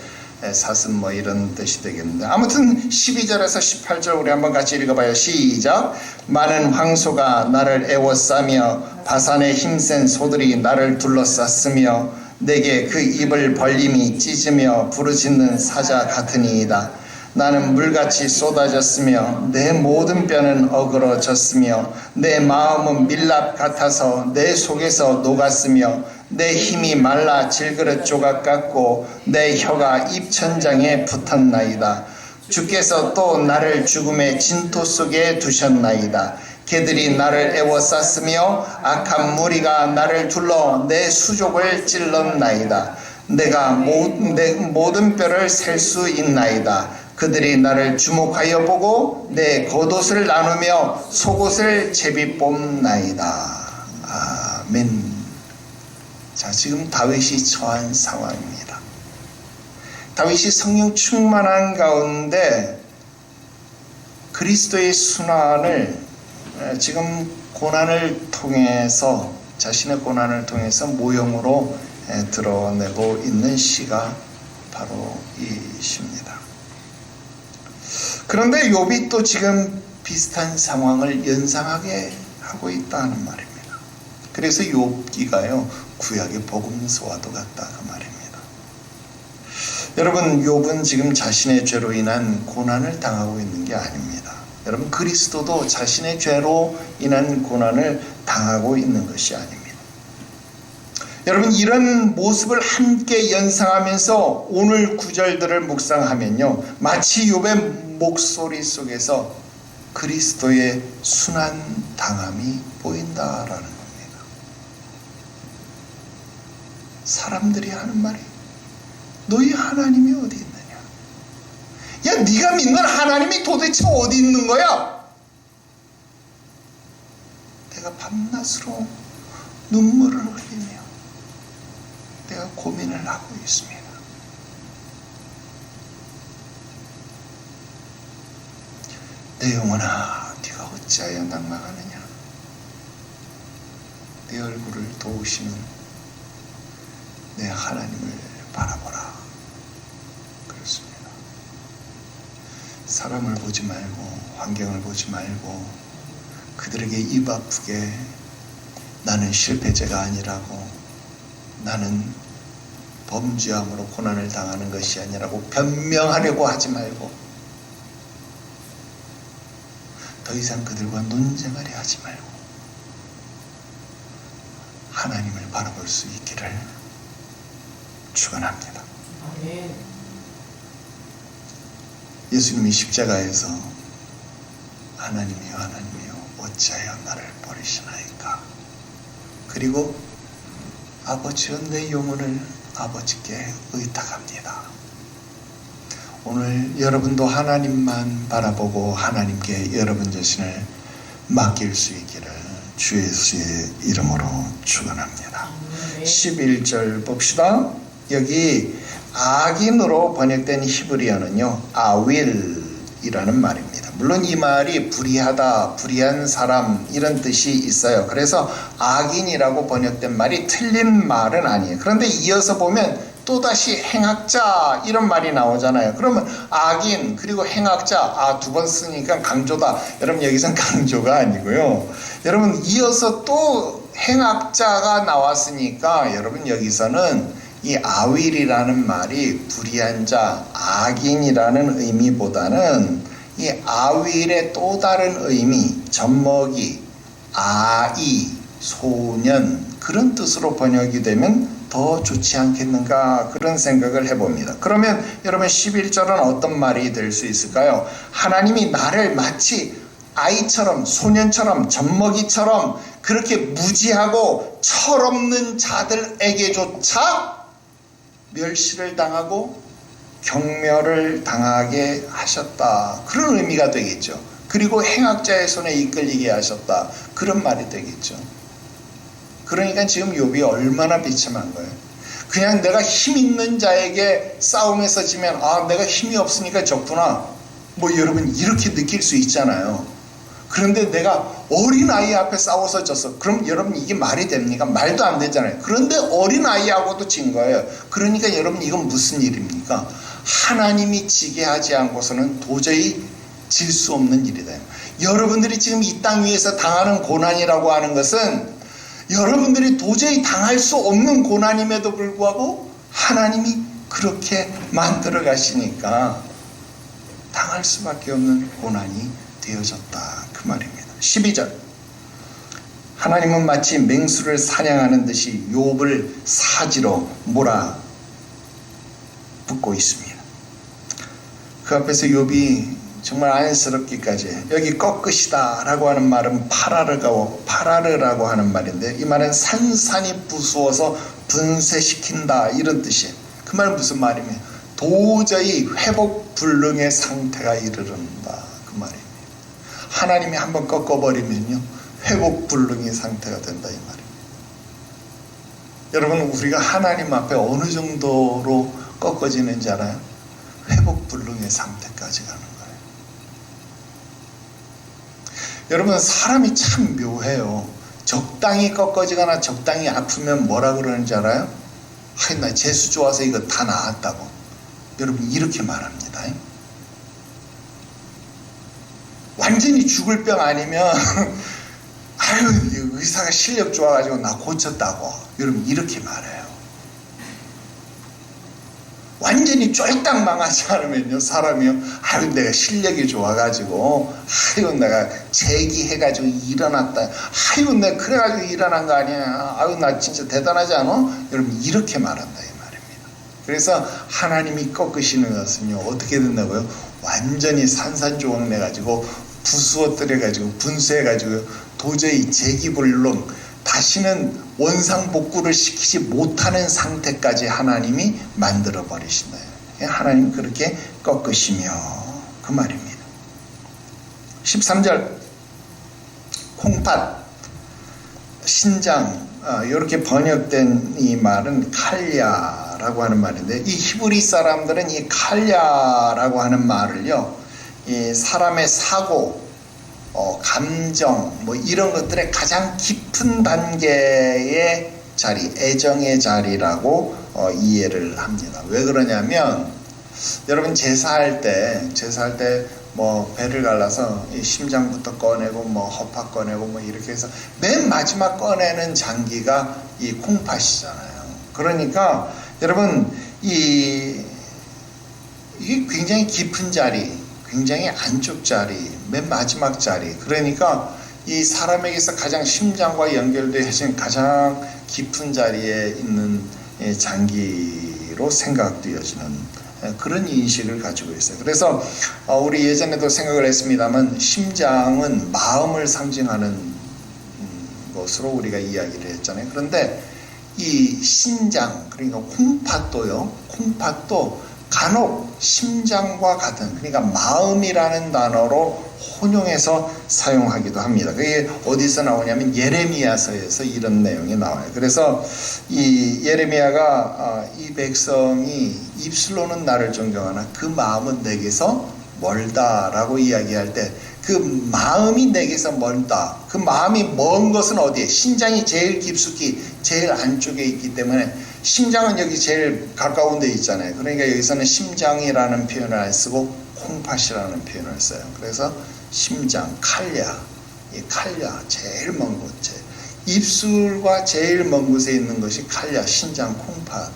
사슴 뭐 이런 뜻이 되겠는데, 아무튼 12절에서 18절 우리 한번 같이 읽어봐요. 시작. 많은 황소가 나를 애워싸며 바산의 힘센 소들이 나를 둘러쌌으며 내게 그 입을 벌림이 찢으며 부르짖는 사자 같으니이다. 나는 물같이 쏟아졌으며 내 모든 뼈는 어그러졌으며 내 마음은 밀랍 같아서 내 속에서 녹았으며 내 힘이 말라 질그릇 조각 같고 내 혀가 입천장에 붙었나이다. 주께서 또 나를 죽음의 진토 속에 두셨나이다. 개들이 나를 애워쌌으며 악한 무리가 나를 둘러 내 수족을 찔렀나이다. 내가 내 모든 뼈를 셀 수 있나이다. 그들이 나를 주목하여 보고 내 겉옷을 나누며 속옷을 제비 뽑나이다. 아멘. 자, 지금 다윗이 처한 상황입니다. 다윗이 성령 충만한 가운데 그리스도의 순환을 지금 고난을 통해서, 자신의 고난을 통해서 모형으로 드러내고 있는 시가 바로 이 시입니다. 그런데 욥이 또 지금 비슷한 상황을 연상하게 하고 있다는 말입니다. 그래서 욥기가요 구약의 복음서와도 같다 그 말입니다. 여러분, 욥은 지금 자신의 죄로 인한 고난을 당하고 있는 게 아닙니다. 여러분, 그리스도도 자신의 죄로 인한 고난을 당하고 있는 것이 아닙니다. 여러분, 이런 모습을 함께 연상하면서 오늘 구절들을 묵상하면요, 마치 욥의 목소리 속에서 그리스도의 순한 당함이 보인다라는 겁니다. 사람들이 하는 말이 너희 하나님이 어디 있느냐? 야, 네가 믿는 하나님이 도대체 어디 있는 거야? 내가 밤낮으로 눈물을 흘리며 내가 고민을 하고 있습니다. 내 영혼아, 네가 어찌하여 낙망하느냐? 내 얼굴을 도우시는 내 하나님을 바라보라. 그렇습니다. 사람을 보지 말고 환경을 보지 말고 그들에게 입 아프게 나는 실패자가 아니라고, 나는 범죄함으로 고난을 당하는 것이 아니라고 변명하려고 하지 말고, 더 이상 그들과 논쟁하려 하지 말고 하나님을 바라볼 수 있기를 축원합니다. 아멘. 예수님이 십자가에서 하나님이여 하나님이여 어찌하여 나를 버리시나이까, 그리고 아버지여 내 영혼을 아버지께 의탁합니다. 오늘 여러분도 하나님만 바라보고 하나님께 여러분 자신을 맡길 수 있기를 주 예수의 이름으로 축원합니다. 11절 봅시다. 여기 악인으로 번역된 히브리어는요 아윌이라는 말입니다. 물론 이 말이 불의하다, 불의한 사람 이런 뜻이 있어요. 그래서 악인이라고 번역된 말이 틀린 말은 아니에요. 그런데 이어서 보면 또다시 행악자 이런 말이 나오잖아요. 그러면 악인 그리고 행악자 두 번 쓰니까 강조다. 여러분, 여기선 강조가 아니고요. 여러분, 이어서 또 행악자가 나왔으니까 여러분, 여기서는 이 아윌이라는 말이 불의한 자, 악인이라는 의미보다는 이 아윌의 또 다른 의미, 젖먹이, 아이, 소년 그런 뜻으로 번역이 되면 더 좋지 않겠는가, 그런 생각을 해봅니다. 그러면 여러분, 11절은 어떤 말이 될 수 있을까요? 하나님이 나를 마치 아이처럼, 소년처럼, 젖먹이처럼 그렇게 무지하고 철없는 자들에게조차 멸시를 당하고 경멸을 당하게 하셨다, 그런 의미가 되겠죠. 그리고 행악자의 손에 이끌리게 하셨다, 그런 말이 되겠죠. 그러니까 지금 욥이 얼마나 비참한 거예요. 그냥 내가 힘 있는 자에게 싸움에서 지면 내가 힘이 없으니까 졌구나, 뭐 여러분 이렇게 느낄 수 있잖아요. 그런데 내가 어린 아이 앞에 싸워서 졌어. 그럼 여러분, 이게 말이 됩니까? 말도 안 되잖아요. 그런데 어린 아이하고도 진 거예요. 그러니까 여러분, 이건 무슨 일입니까? 하나님이 지게 하지 않고서는 도저히 질 수 없는 일이다. 여러분들이 지금 이 땅 위에서 당하는 고난이라고 하는 것은 여러분들이 도저히 당할 수 없는 고난임에도 불구하고 하나님이 그렇게 만들어 가시니까 당할 수밖에 없는 고난이 되어졌다, 그 말입니다. 12절, 하나님은 마치 맹수를 사냥하는 듯이 욥을 사지로 몰아붙고 있습니다. 그 앞에서 욥이 정말 안쓰럽기까지, 여기 꺾으시다 라고 하는 말은 파라르라고 하는 말인데, 이 말은 산산이 부수어서 분쇄시킨다 이런 뜻이에요. 그 말은 무슨 말이며, 도저히 회복 불능의 상태가 이르른다, 그 말입니다. 하나님이 한번 꺾어버리면요 회복 불능의 상태가 된다, 이 말입니다. 여러분, 우리가 하나님 앞에 어느 정도로 꺾어지는지 알아요? 회복 불능의 상태까지 가는 거예요. 여러분, 사람이 참 묘해요. 적당히 꺾어지거나 적당히 아프면 뭐라 그러는지 알아요? 나 재수 좋아서 이거 다 나았다고. 여러분, 이렇게 말합니다. 완전히 죽을 병 아니면 아유 의사가 실력 좋아가지고 나 고쳤다고 여러분 이렇게 말해요. 완전히 쫄딱 망하지 않으면요 사람이요 아유 내가 실력이 좋아가지고 아유 내가 재기해가지고 일어났다 아유 내가 그래가지고 일어난 거 아니야 아유 나 진짜 대단하지 않아? 여러분 이렇게 말한다 이 말입니다. 그래서 하나님이 꺾으시는 것은요 어떻게 된다고요? 완전히 산산조각 내가지고 부수어뜨려가지고 분수해가지고 도저히 재기불능 다시는 원상복구를 시키지 못하는 상태까지 하나님이 만들어 버리신다. 하나님 그렇게 꺾으시며 그 말입니다. 13절 콩팥 신장 이렇게 번역된 이 말은 칼야라고 하는 말인데 이 히브리 사람들은 이 칼야라고 하는 말을요 이 사람의 사고 감정 뭐 이런 것들의 가장 깊은 단계의 자리 애정의 자리라고 이해를 합니다. 왜 그러냐면 여러분 제사할 때 뭐 배를 갈라서 이 심장부터 꺼내고 뭐 허파 꺼내고 뭐 이렇게 해서 맨 마지막 꺼내는 장기가 이 콩팥이잖아요. 그러니까 여러분 이게 굉장히 깊은 자리 굉장히 안쪽 자리, 맨 마지막 자리. 그러니까 이 사람에게서 가장 심장과 연결되어진 가장 깊은 자리에 있는 장기로 생각되어지는 그런 인식을 가지고 있어요. 그래서 우리 예전에도 생각을 했습니다만 심장은 마음을 상징하는 것으로 우리가 이야기를 했잖아요. 그런데 이 신장, 그러니까 콩팥도 간혹 심장과 같은 그러니까 마음이라는 단어로 혼용해서 사용하기도 합니다. 그게 어디서 나오냐면 예레미야서에서 이런 내용이 나와요. 그래서 이 예레미야가 이 백성이 입술로는 나를 존경하나 그 마음은 내게서 멀다라고 이야기할 때 그 마음이 내게서 멀다. 그 마음이 먼 것은 어디에? 신장이 제일 깊숙이 제일 안쪽에 있기 때문에 심장은 여기 제일 가까운 데 있잖아요. 그러니까 여기서는 심장이라는 표현을 안 쓰고 콩팥이라는 표현을 써요. 그래서 심장, 칼야, 이 칼야 제일 먼 곳, 입술과 제일 먼 곳에 있는 것이 칼야, 신장, 콩팥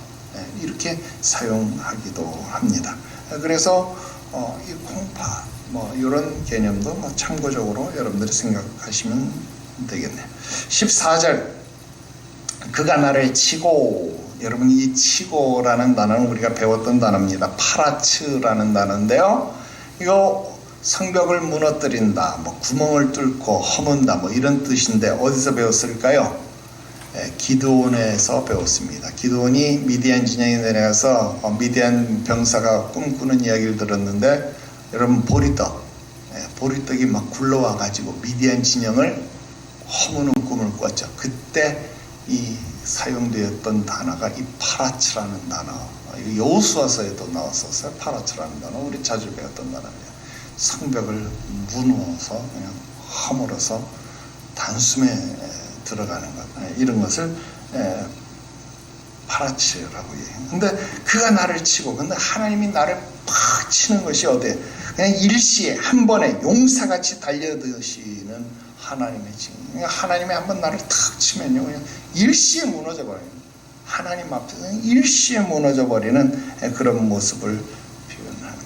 이렇게 사용하기도 합니다. 그래서 이 콩팥 뭐 이런 개념도 뭐 참고적으로 여러분들이 생각하시면 되겠네요. 14절 그가 나를 치고 여러분 이 치고라는 단어는 우리가 배웠던 단어입니다. 파라츠라는 단어인데요. 이거 성벽을 무너뜨린다, 뭐 구멍을 뚫고 허문다, 뭐 이런 뜻인데 어디서 배웠을까요? 기드온에서 배웠습니다. 기드온이 미디안 진영에 내려가서 미디안 병사가 꿈꾸는 이야기를 들었는데 여러분 보리떡이 막 굴러와 가지고 미디안 진영을 허무는 꿈을 꿨죠. 그때 이 사용되었던 단어가 이 파라츠라는 단어, 여호수아서에도 나왔었어요. 파라츠라는 단어 우리 자주 배웠던 단어입니다. 성벽을 무너서 그냥 허물어서 단숨에 들어가는 것 이런 것을 파라츠라고 얘기해요. 근데 그가 나를 치고 근데 하나님이 나를 팍 치는 것이 어때? 그냥 일시에 한 번에 용사같이 달려드시는 하나님의 징. 그러니까 하나님이 한번 나를 탁 치면요 그냥 일시에 무너져 버려요. 하나님 앞에서 일시에 무너져 버리는 그런 모습을 표현하는 겁니다.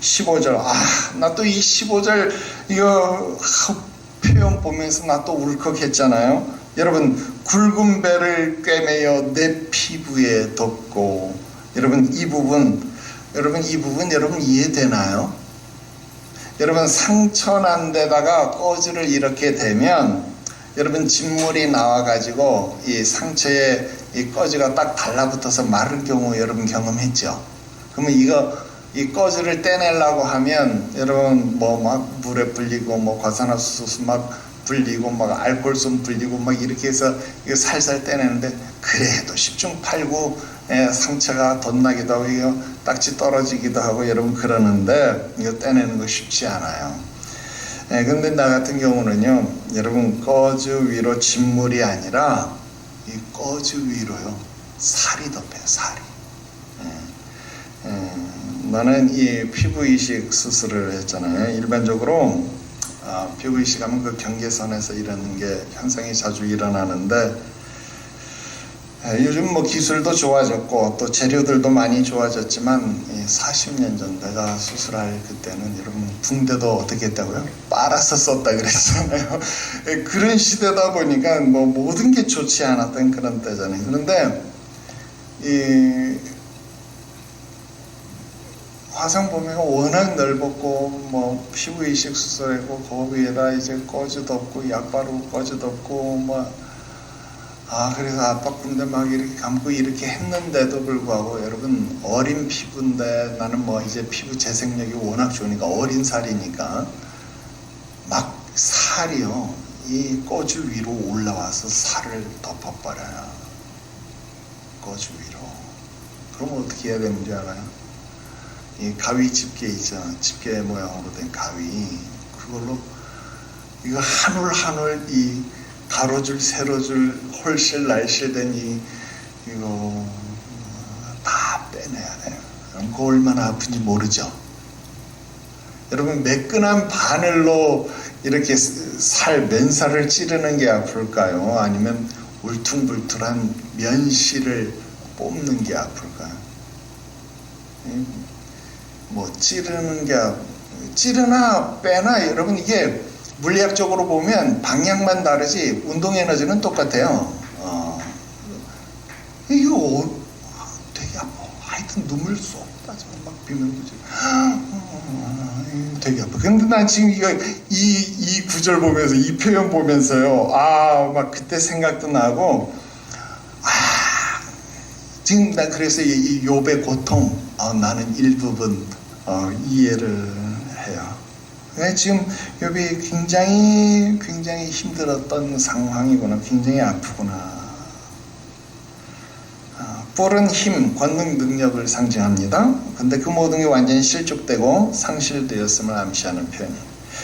15절 나 또 이 15절 이거 표현 보면서 나 또 울컥했잖아요. 여러분 굵은 배를 꿰매어 내 피부에 덮고 여러분 이 부분 여러분 이해되나요? 여러분 상처난 데다가 꺼즈를 이렇게 대면 여러분 진물이 나와가지고 이 상처에 이 꺼즈가 딱 달라붙어서 마를 경우 여러분 경험했죠? 그러면 이 꺼즈를 떼내려고 하면 여러분 뭐 막 물에 불리고 뭐 과산화수소 막 불리고 막 알코올솜 불리고 막 이렇게 해서 이거 살살 떼내는데 그래도 10중 8구 상처가 덧나기도 하고 이거 딱지 떨어지기도 하고 여러분 그러는데 이거 떼내는 거 쉽지 않아요. 근데 나 같은 경우는요 여러분 꺼즈 위로 진물이 아니라 이 꺼즈 위로요 살이 덮여요. 살이. 나는 이 피부 이식 수술을 했잖아요. 일반적으로 피부 이식하면 그 경계선에서 이런 게 현상이 자주 일어나는데, 요즘 뭐 기술도 좋아졌고 또 재료들도 많이 좋아졌지만 40년 전 내가 수술할 그때는 여러분 붕대도 어떻게 했다고요? 빨아서 썼다 그랬잖아요. 그런 시대다 보니까 뭐 모든 게 좋지 않았던 그런 때잖아요. 그런데 이 화상 범위가 워낙 넓었고 뭐 피부 이식 수술하고 그 위에다 이제 꺼즈 덮고 약 바르고 꺼즈 덮고 뭐 그래서 압박군데 막 이렇게 감고 이렇게 했는데도 불구하고 여러분 어린 피부인데 나는 뭐 이제 피부 재생력이 워낙 좋으니까 어린 살이니까 막 살이요 이 꺼즈 위로 올라와서 살을 덮어버려요. 꺼즈 위로. 그럼 어떻게 해야 되는지 알아요? 이 가위 집게 있죠. 집게 모양으로 된 가위 그걸로 이거 한 올 한 올 이 가로줄 세로줄 홀실 날실된 이거 다 빼내야 돼요. 그 얼마나 아픈지 모르죠. 여러분 매끈한 바늘로 이렇게 맨살을 찌르는 게 아플까요? 아니면 울퉁불퉁한 면실을 뽑는 게 아플까요? 뭐 찌르나 빼나 여러분 이게 물리학적으로 보면 방향만 다르지 운동 에너지는 똑같아요. 이거 되게 아파. 하여튼 눈물 쏙 빠지면 막 비명구지. 되게 아파. 근데 난 지금 이 구절 보면서 이 표현 보면서요. 막 그때 생각도 나고. 지금 난 그래서 이 욥의 고통 나는 일부분 이해를 해요. 지금 욥이 굉장히 힘들었던 상황이구나. 굉장히 아프구나. 뿔은 힘, 권능, 능력을 상징합니다. 근데 그 모든 게 완전히 실족되고 상실되었음을 암시하는 표현이에요.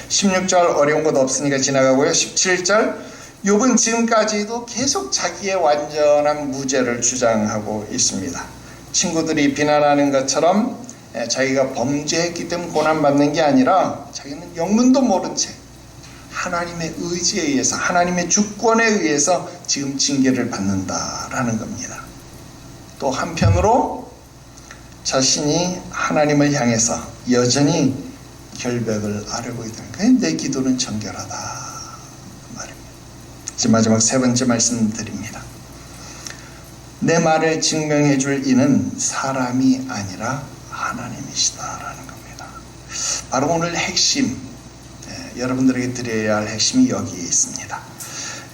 16절 어려운 것 없으니까 지나가고요. 17절 욥은 지금까지도 계속 자기의 완전한 무죄를 주장하고 있습니다. 친구들이 비난하는 것처럼 자기가 범죄했기 때문에 고난받는 게 아니라 자기는 영문도 모른 채 하나님의 의지에 의해서 하나님의 주권에 의해서 지금 징계를 받는다라는 겁니다. 또 한편으로 자신이 하나님을 향해서 여전히 결백을 아뢰고 있다는 거예요. 내 기도는 정결하다 그 말입니다. 이제 마지막 세 번째 말씀 드립니다. 내 말을 증명해 줄 이는 사람이 아니라 하나님이시다라는 겁니다. 바로 오늘 핵심, 여러분들에게 드려야 할 핵심이 여기에 있습니다.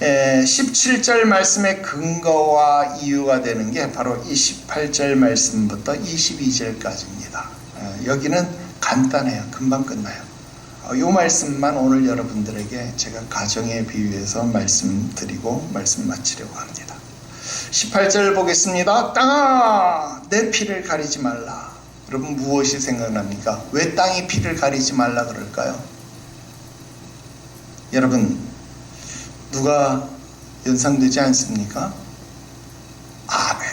17절 말씀의 근거와 이유가 되는 게 바로 이 18절 말씀부터 22절까지입니다. 여기는 간단해요. 금방 끝나요. 이 말씀만 오늘 여러분들에게 제가 가정에 비유해서 말씀드리고 말씀 마치려고 합니다. 18절 보겠습니다. 땅아 내 피를 가리지 말라. 여러분 무엇이 생각납니까? 왜 땅이 피를 가리지 말라 그럴까요? 여러분 누가 연상되지 않습니까? 아벨.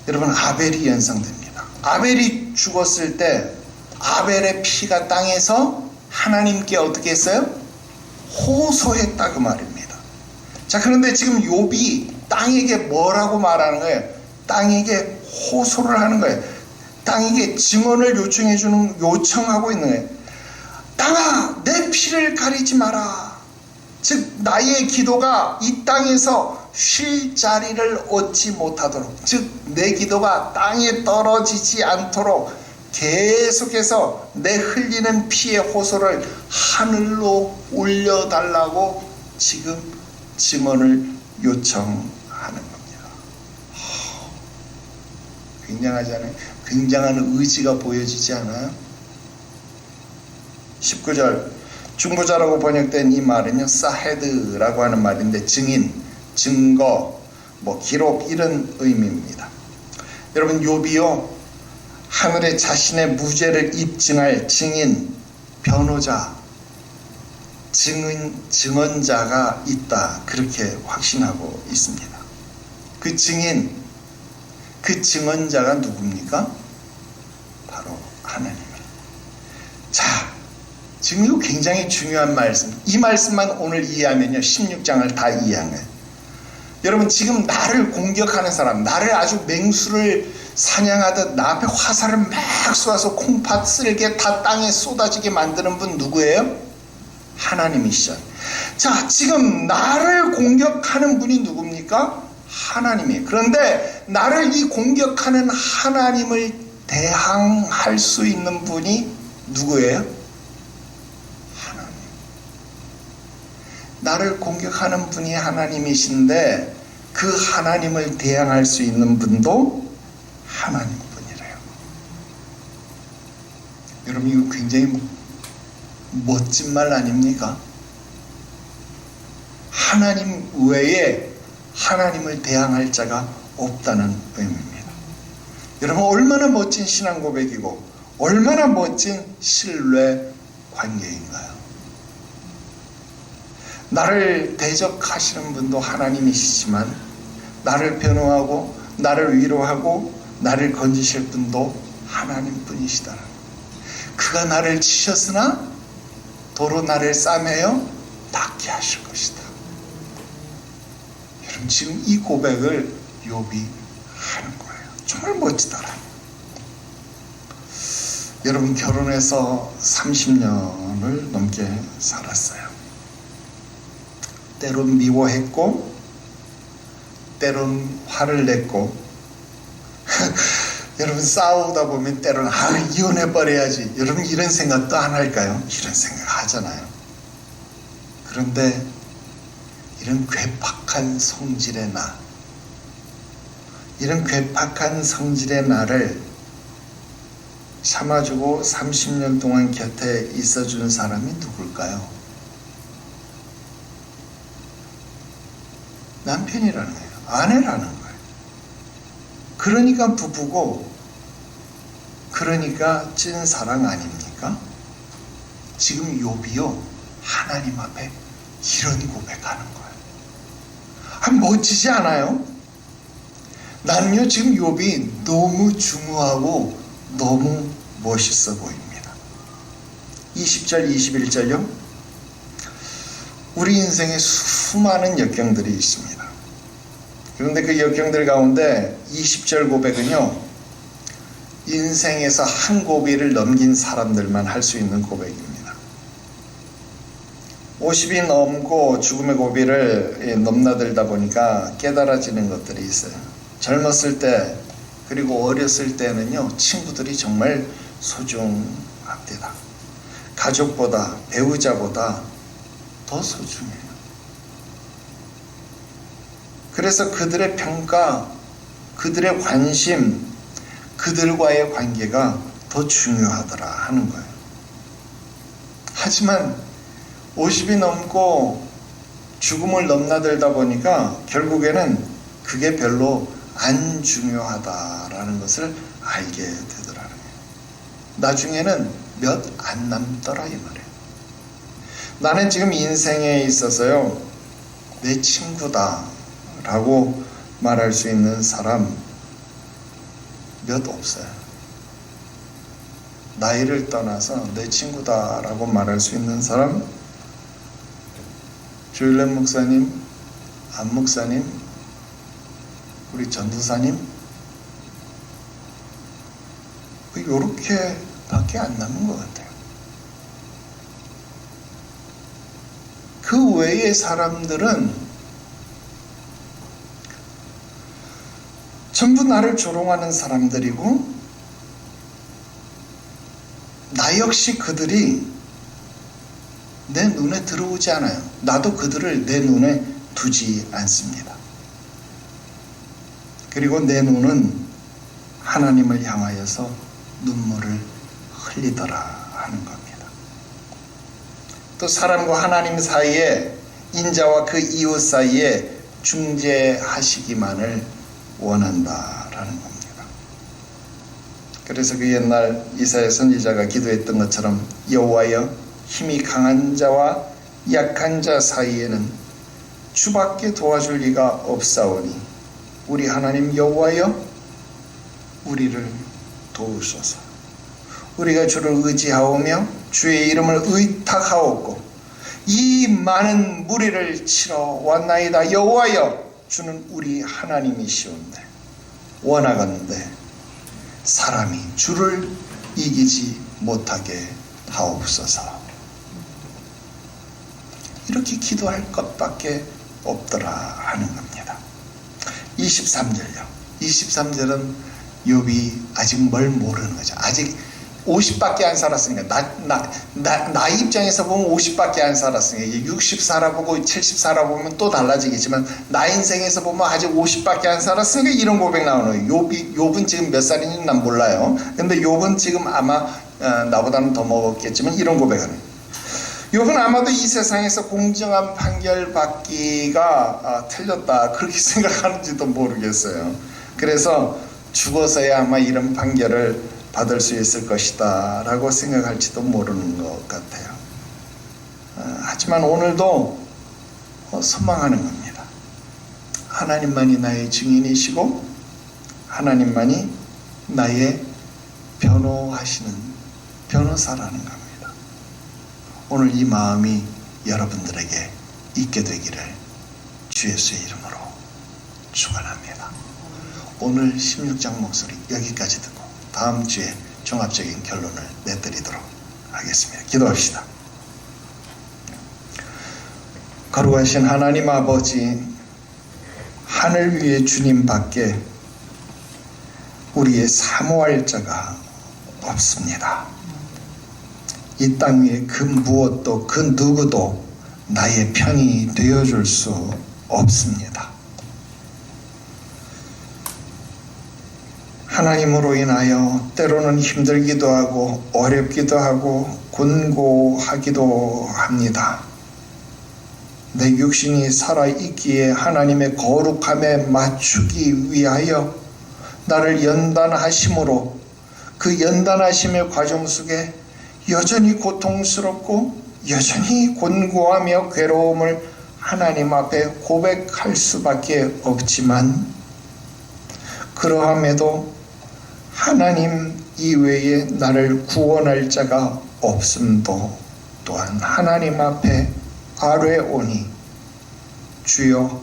여러분 아벨이 연상됩니다. 아벨이 죽었을 때 아벨의 피가 땅에서 하나님께 어떻게 했어요? 호소했다 그 말입니다. 자 그런데 지금 욥이 땅에게 뭐라고 말하는 거예요? 땅에게 호소를 하는 거예요. 땅에게 증언을 요청하고 있는 거예요. 땅아 내 피를 가리지 마라. 즉 나의 기도가 이 땅에서 쉴 자리를 얻지 못하도록, 즉 내 기도가 땅에 떨어지지 않도록 계속해서 내 흘리는 피의 호소를 하늘로 올려달라고 지금 증언을 요청하는 겁니다. 굉장하지 않아요? 굉장한 의지가 보여지지 않아요? 19절 중보자라고 번역된 이 말은요 사헤드라고 하는 말인데 증인, 증거, 기록 이런 의미입니다. 여러분 욥이요 하늘에 자신의 무죄를 입증할 증인, 변호자, 증언자가 있다 그렇게 확신하고 있습니다. 그 증인, 그 증언자가 누굽니까? 바로 하나님이에요. 자, 지금 이거 굉장히 중요한 말씀. 이 말씀만 오늘 이해하면요 16장을 다 이해한 거예요. 여러분, 지금 나를 공격하는 사람, 나를 아주 맹수를 사냥하듯 나 앞에 화살을 막 쏘아서 콩팥 쓸개 다 땅에 쏟아지게 만드는 분 누구예요? 하나님이시죠. 자, 지금 나를 공격하는 분이 누굽니까? 하나님이에요. 그런데 나를 이 공격하는 하나님을 대항할 수 있는 분이 누구예요? 하나님. 나를 공격하는 분이 하나님이신데 그 하나님을 대항할 수 있는 분도 하나님뿐이래요. 여러분, 이거 굉장히 멋진 말 아닙니까? 하나님 외에 하나님을 대항할 자가 없다는 의미입니다. 여러분, 얼마나 멋진 신앙 고백이고 얼마나 멋진 신뢰 관계인가요? 나를 대적하시는 분도 하나님이시지만 나를 변호하고 나를 위로하고 나를 건지실 분도 하나님뿐이시다는, 그가 나를 치셨으나 도로 나를 싸매어 낫게 하실 것이다. 여러분, 지금 이 고백을 욥이 하는 거예요. 정말 멋지더라. 여러분, 결혼해서 30년을 넘게 살았어요. 때론 미워했고 때론 화를 냈고 여러분, 싸우다 보면 때로는 이혼해버려야지, 여러분 이런 생각도 안 할까요? 이런 생각 하잖아요. 그런데 이런 괴팍한 성질의 나, 이런 괴팍한 성질의 나를 참아주고 30년 동안 곁에 있어준 사람이 누굴까요? 남편이라는 거예요. 아내라는 거예요. 그러니까 부부고, 그러니까 찐 사랑 아닙니까? 지금 욥이요 하나님 앞에 이런 고백하는 거예요. 멋지지 않아요? 나는요 지금 욥이 너무 중후하고 너무 멋있어 보입니다. 20절 21절요. 우리 인생에 수많은 역경들이 있습니다. 그런데 그 역경들 가운데 20절 고백은요, 인생에서 한 고비를 넘긴 사람들만 할 수 있는 고백입니다. 50이 넘고 죽음의 고비를 넘나들다 보니까 깨달아지는 것들이 있어요. 젊었을 때 그리고 어렸을 때는요 친구들이 정말 소중합니다. 가족보다 배우자보다 더 소중해요. 그래서 그들의 평가, 그들의 관심, 그들과의 관계가 더 중요하더라 하는 거예요. 하지만 50이 넘고 죽음을 넘나들다 보니까 결국에는 그게 별로 안 중요하다라는 것을 알게 되더라는 거예요. 나중에는 몇 안 남더라 이 말이에요. 나는 지금 인생에 있어서요 내 친구다 라고 말할 수 있는 사람 몇 없어요. 나이를 떠나서 내 친구다 라고 말할 수 있는 사람, 조일렘 목사님, 안 목사님, 우리 전도사님, 요렇게 밖에 안 남은 것 같아요. 그 외의 사람들은 전부 나를 조롱하는 사람들이고, 나 역시 그들이 내 눈에 들어오지 않아요. 나도 그들을 내 눈에 두지 않습니다. 그리고 내 눈은 하나님을 향하여서 눈물을 흘리더라 하는 겁니다. 또 사람과 하나님 사이에, 인자와 그 이웃 사이에 중재하시기만을 원한다라는 겁니다. 그래서 그 옛날 이사야 선지자가 기도했던 것처럼 여호와여, 힘이 강한 자와 약한 자 사이에는 주밖에 도와줄 리가 없사오니 우리 하나님 여호와여, 우리를 도우소서. 우리가 주를 의지하오며 주의 이름을 의탁하옵고 이 많은 무리를 치러 왔나이다. 여호와여, 주는 우리 하나님이시온데 원하건대 사람이 주를 이기지 못하게 하옵소서. 이렇게 기도할 것밖에 없더라 하는 겁니다. 23절요. 23절은 욥이 아직 뭘 모르는 거죠. 아직 50밖에 안 살았으니까 나 입장에서 보면 50밖에 안 살았으니까 60 살아보고 70 살아보면 또 달라지겠지만 나 인생에서 보면 아직 50밖에 안 살았으니까 이런 고백 나오는 거예요. 욥은 지금 몇 살인지 난 몰라요. 근데 욥은 지금 아마 나보다는 더 먹었겠지만 이런 고백하는 거예요. 욥은 아마도 이 세상에서 공정한 판결 받기가 틀렸다 그렇게 생각하는지도 모르겠어요. 그래서 죽어서야 아마 이런 판결을 받을 수 있을 것이다 라고 생각할지도 모르는 것 같아요. 하지만 오늘도 소망하는 겁니다. 하나님만이 나의 증인이시고 하나님만이 나의 변호하시는 변호사라는 겁니다. 오늘 이 마음이 여러분들에게 있게 되기를 주 예수의 이름으로 축원합니다. 오늘 16장 목소리 여기까지 듣고 다음 주에 종합적인 결론을 내드리도록 하겠습니다. 기도합시다. 거룩하신 하나님 아버지, 하늘 위에 주님 밖에 우리의 사모할 자가 없습니다. 이 땅 위에 그 무엇도 그 누구도 나의 편이 되어줄 수 없습니다. 하나님으로 인하여 때로는 힘들기도 하고 어렵기도 하고 곤고하기도 합니다. 내 육신이 살아있기에 하나님의 거룩함에 맞추기 위하여 나를 연단하심으로 그 연단하심의 과정 속에 여전히 고통스럽고 여전히 곤고하며 괴로움을 하나님 앞에 고백할 수밖에 없지만 그러함에도 하나님 이외에 나를 구원할 자가 없음도 또한 하나님 앞에 아뢰오니 주여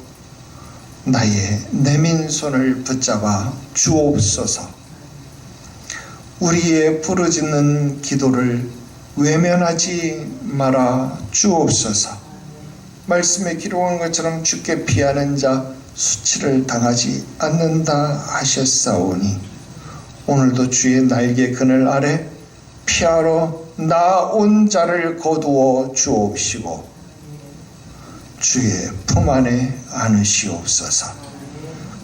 나의 내민 손을 붙잡아 주옵소서. 우리의 부르짖는 기도를 외면하지 말아 주옵소서. 말씀에 기록한 것처럼 주께 피하는 자 수치를 당하지 않는다 하셨사오니 오늘도 주의 날개 그늘 아래 피하러 나온 자를 거두어 주옵시고 주의 품 안에 안으시옵소서.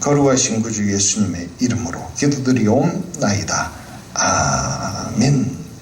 거룩하신 구주 예수님의 이름으로 기도드리옵나이다. 아멘.